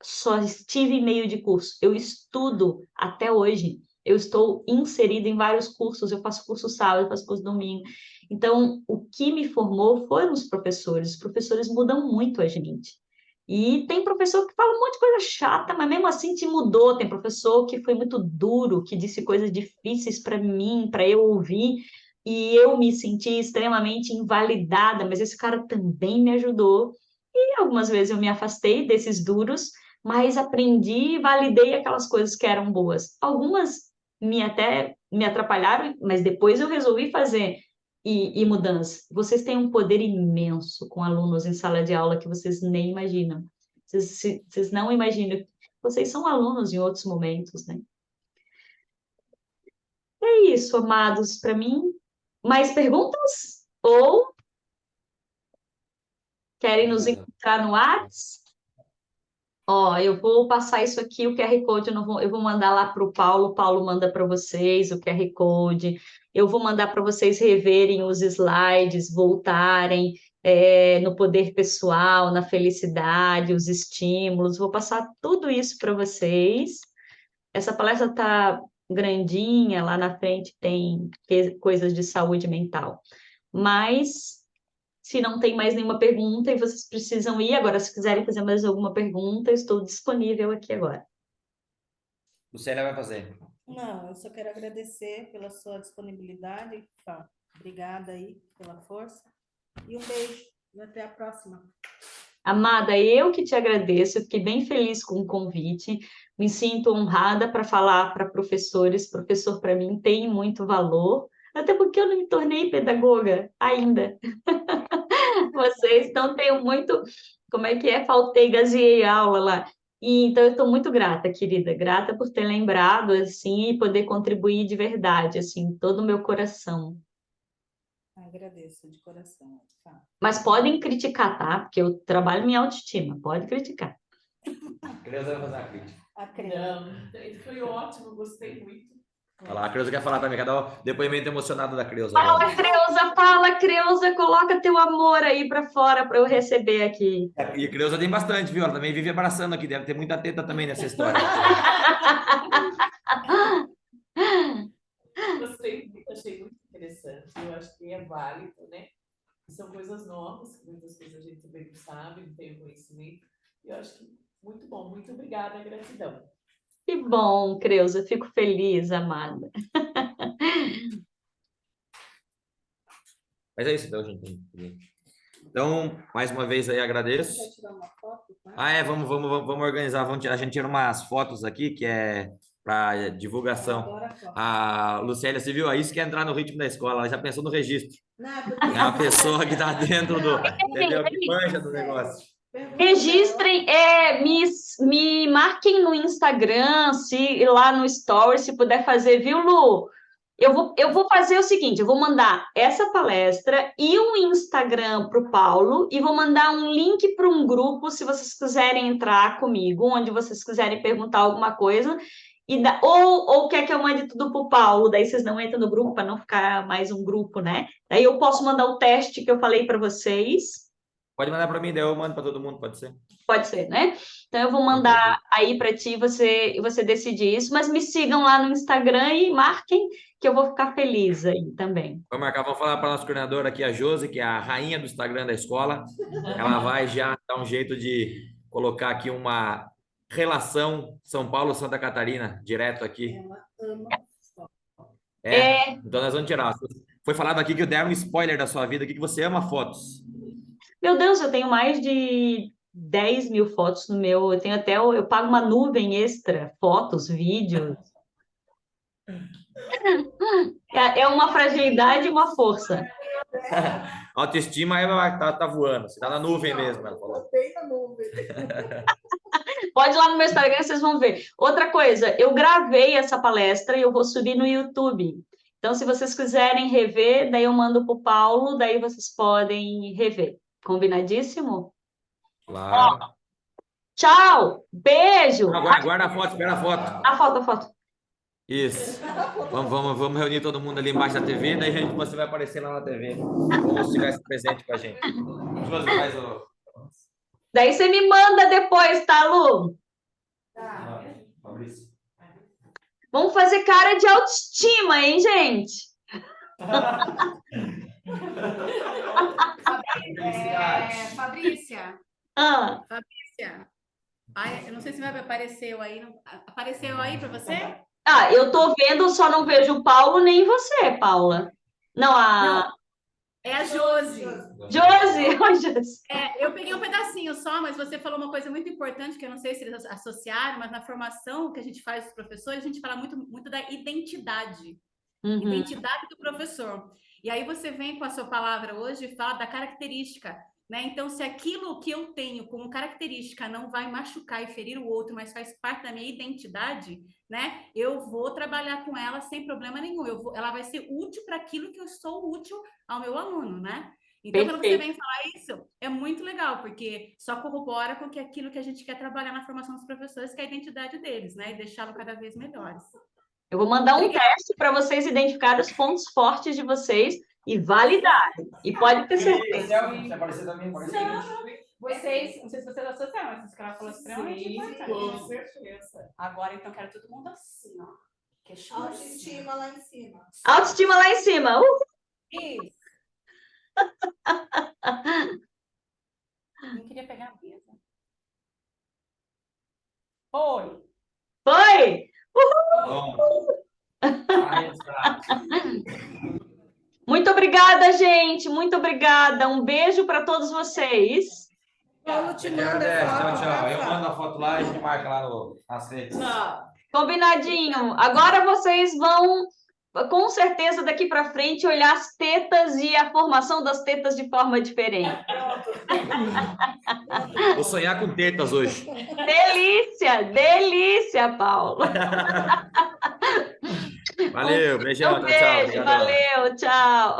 só estive em meio de curso. Eu estudo até hoje. Eu estou inserida em vários cursos, eu faço curso sábado, eu faço curso domingo. Então, o que me formou foram os professores. Os professores mudam muito a gente. E tem professor que fala um monte de coisa chata, mas mesmo assim te mudou. Tem professor que foi muito duro, que disse coisas difíceis para mim, para eu ouvir, e eu me senti extremamente invalidada, mas esse cara também me ajudou. E algumas vezes eu me afastei desses duros, mas aprendi e validei aquelas coisas que eram boas. Algumas até me atrapalharam, mas depois eu resolvi fazer e mudança. Vocês têm um poder imenso com alunos em sala de aula que vocês nem imaginam. Vocês não imaginam. Vocês são alunos em outros momentos, né? É isso, amados, para mim. Mais perguntas? Ou querem nos encontrar no WhatsApp? Ó, eu vou passar isso aqui, o QR Code, eu vou mandar lá para o Paulo manda para vocês o QR Code, eu vou mandar para vocês reverem os slides, voltarem no poder pessoal, na felicidade, os estímulos, vou passar tudo isso para vocês. Essa palestra está grandinha, lá na frente tem coisas de saúde mental, mas se não tem mais nenhuma pergunta e vocês precisam ir agora, se quiserem fazer mais alguma pergunta, eu estou disponível aqui agora. Lucélia vai fazer. Não, eu só quero agradecer pela sua disponibilidade, Fá. Obrigada aí pela força. E um beijo. E até a próxima. Amada, eu que te agradeço, eu fiquei bem feliz com o convite, me sinto honrada para falar para professores, professor para mim tem muito valor, até porque eu não me tornei pedagoga ainda. vocês, então tenho muito, como é que é? Faltei, gazeei aula lá. E, então, eu estou muito grata, querida, grata por ter lembrado, assim, e poder contribuir de verdade, assim, todo o meu coração. Agradeço de coração, Fá. Mas podem criticar, tá? Porque eu trabalho minha autoestima, pode criticar. A Creuza vai fazer uma crítica. A Creuza. Não, ele foi ótimo, gostei muito. Olha lá, a Creuza quer falar também, cada um depoimento emocionado da Creuza. Fala, Creuza, coloca teu amor aí para fora para eu receber aqui. E a Creuza tem bastante, viu? Ela também vive abraçando aqui, deve ter muita teta também nessa história. Gostei muito, achei muito interessante. Eu acho que é válido, né? São coisas novas, que muitas coisas a gente também não sabe, não tem o conhecimento. E eu acho que muito bom. Muito obrigada, gratidão. Que bom, Creuza, fico feliz, amada. Mas é isso, então, gente. Então, mais uma vez aí agradeço. Quer tirar uma foto? Tá? Ah, vamos organizar, vamos tirar, a gente tira umas fotos aqui que é para divulgação. Adoro a foto. A Lucélia, você viu? Isso que é entrar no ritmo da escola, ela já pensou no registro. Não, porque... É uma pessoa que está dentro do, entendeu? Que manja do negócio. Registrem, me marquem no Instagram, se lá no Story, se puder fazer, viu, Lu? Eu vou fazer o seguinte, eu vou mandar essa palestra e um Instagram para o Paulo e vou mandar um link para um grupo, se vocês quiserem entrar comigo, onde vocês quiserem perguntar alguma coisa, ou quer que eu mande tudo para o Paulo, daí vocês não entram no grupo para não ficar mais um grupo, né? Daí eu posso mandar o teste que eu falei para vocês. Pode mandar para mim, daí eu mando para todo mundo, pode ser? Pode ser, né? Então eu vou mandar aí para ti, você decidir isso, mas me sigam lá no Instagram e marquem, que eu vou ficar feliz aí também. Vamos marcar, vamos falar para a nossa coordenadora aqui, a Josi, que é a rainha do Instagram da escola. Ela vai já dar um jeito de colocar aqui uma relação São Paulo-Santa Catarina, direto aqui. Ela ama foto. Então nós vamos tirar. Foi falado aqui que eu der um spoiler da sua vida, aqui que você ama fotos. Meu Deus, eu tenho mais de 10 mil fotos no meu, eu tenho até, eu pago uma nuvem extra, fotos, vídeos. É uma fragilidade e uma força. Autoestima tá voando, você tá na nuvem mesmo, ela falou. Botei na nuvem. Pode ir lá no meu Instagram, vocês vão ver. Outra coisa, eu gravei essa palestra e eu vou subir no YouTube. Então, se vocês quiserem rever, daí eu mando para o Paulo, daí vocês podem rever. Combinadíssimo? Claro. Ó, tchau, beijo. Aguarda a foto, espera a foto. A foto. Isso. Vamos reunir todo mundo ali embaixo da TV, daí você vai aparecer lá na TV. Como se estivesse presente com a gente. Daí você me manda depois, tá, Lu? Tá. Fabrício. Vamos fazer cara de autoestima, hein, gente? Fabrícia. Fabrícia. Ai, eu não sei se vai aparecer aí. Apareceu aí para você? Eu tô vendo, só não vejo o Paulo nem você, Paula. Não, é a Josi. Josi. Oi, Josi. Eu peguei um pedacinho só, mas você falou uma coisa muito importante, que eu não sei se eles associaram, mas na formação que a gente faz dos professores, a gente fala muito da identidade. Identidade do professor. E aí você vem com a sua palavra hoje e fala da característica, né? Então, se aquilo que eu tenho como característica não vai machucar e ferir o outro, mas faz parte da minha identidade, né? Eu vou trabalhar com ela sem problema nenhum. Ela vai ser útil para aquilo que eu sou útil ao meu aluno, né? Então, quando você vem falar isso, é muito legal, porque só corrobora com aquilo que a gente quer trabalhar na formação dos professores, que é a identidade deles, né? E deixá-lo cada vez melhores. Eu vou mandar um teste para vocês identificarem os pontos fortes de vocês e validar. E pode ter certeza. Se aparecer também, Vocês, não sei se vocês associaram, mas isso que ela falou extremamente importante. Com certeza. Agora, então, quero todo mundo assim, ó. Autoestima lá em cima. Autoestima lá em cima. Isso. Não queria pegar a mesa. Oi. Foi! Muito obrigada, gente. Muito obrigada. Um beijo para todos vocês. Paulo te manda foto. Tchau. Eu mando a foto lá e a gente marca lá nas redes. Combinadinho. Agora vocês vão com certeza, daqui para frente, olhar as tetas e a formação das tetas de forma diferente. Vou sonhar com tetas hoje. Delícia, delícia, Paulo. Valeu, beijão, Um tchau, tchau. beijo, Obrigadão. valeu, tchau.